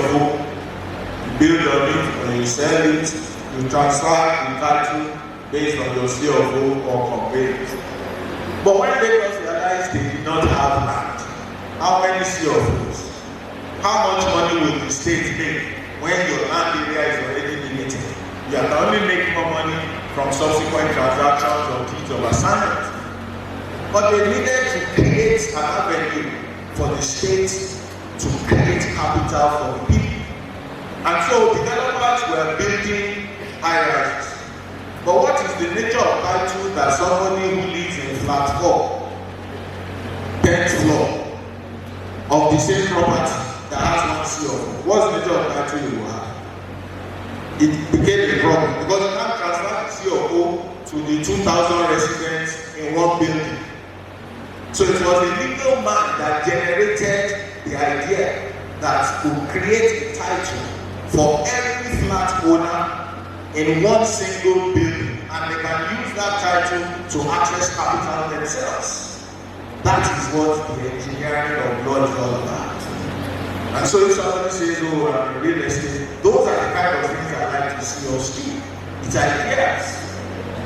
you build on it, or you sell it, you transfer the title based on your C.O.A or conveyance. But when Lagos realized they did not have land, how many C.O.As? How much money will the state make when your land area is already limited? You can only make more money from subsequent transactions or deeds of assignment. But they needed to create an avenue for the state to create capital for the people. And so developers were building high-rises. But what is the nature of title that somebody who lives in flat 4, 10th floor of the same property that has 1 CO? What's the nature of title you have? It became a problem because you can't transfer the CO to the 2,000 residents in one building. So it was a legal man that generated the idea that could create a title for every flat owner in one single building, and they can use that title to access capital themselves. That is what the engineering of law is all about. And so if somebody says, oh, I'm in real estate, those are the kind of things I like to see us do. It's ideas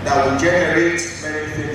that will generate many things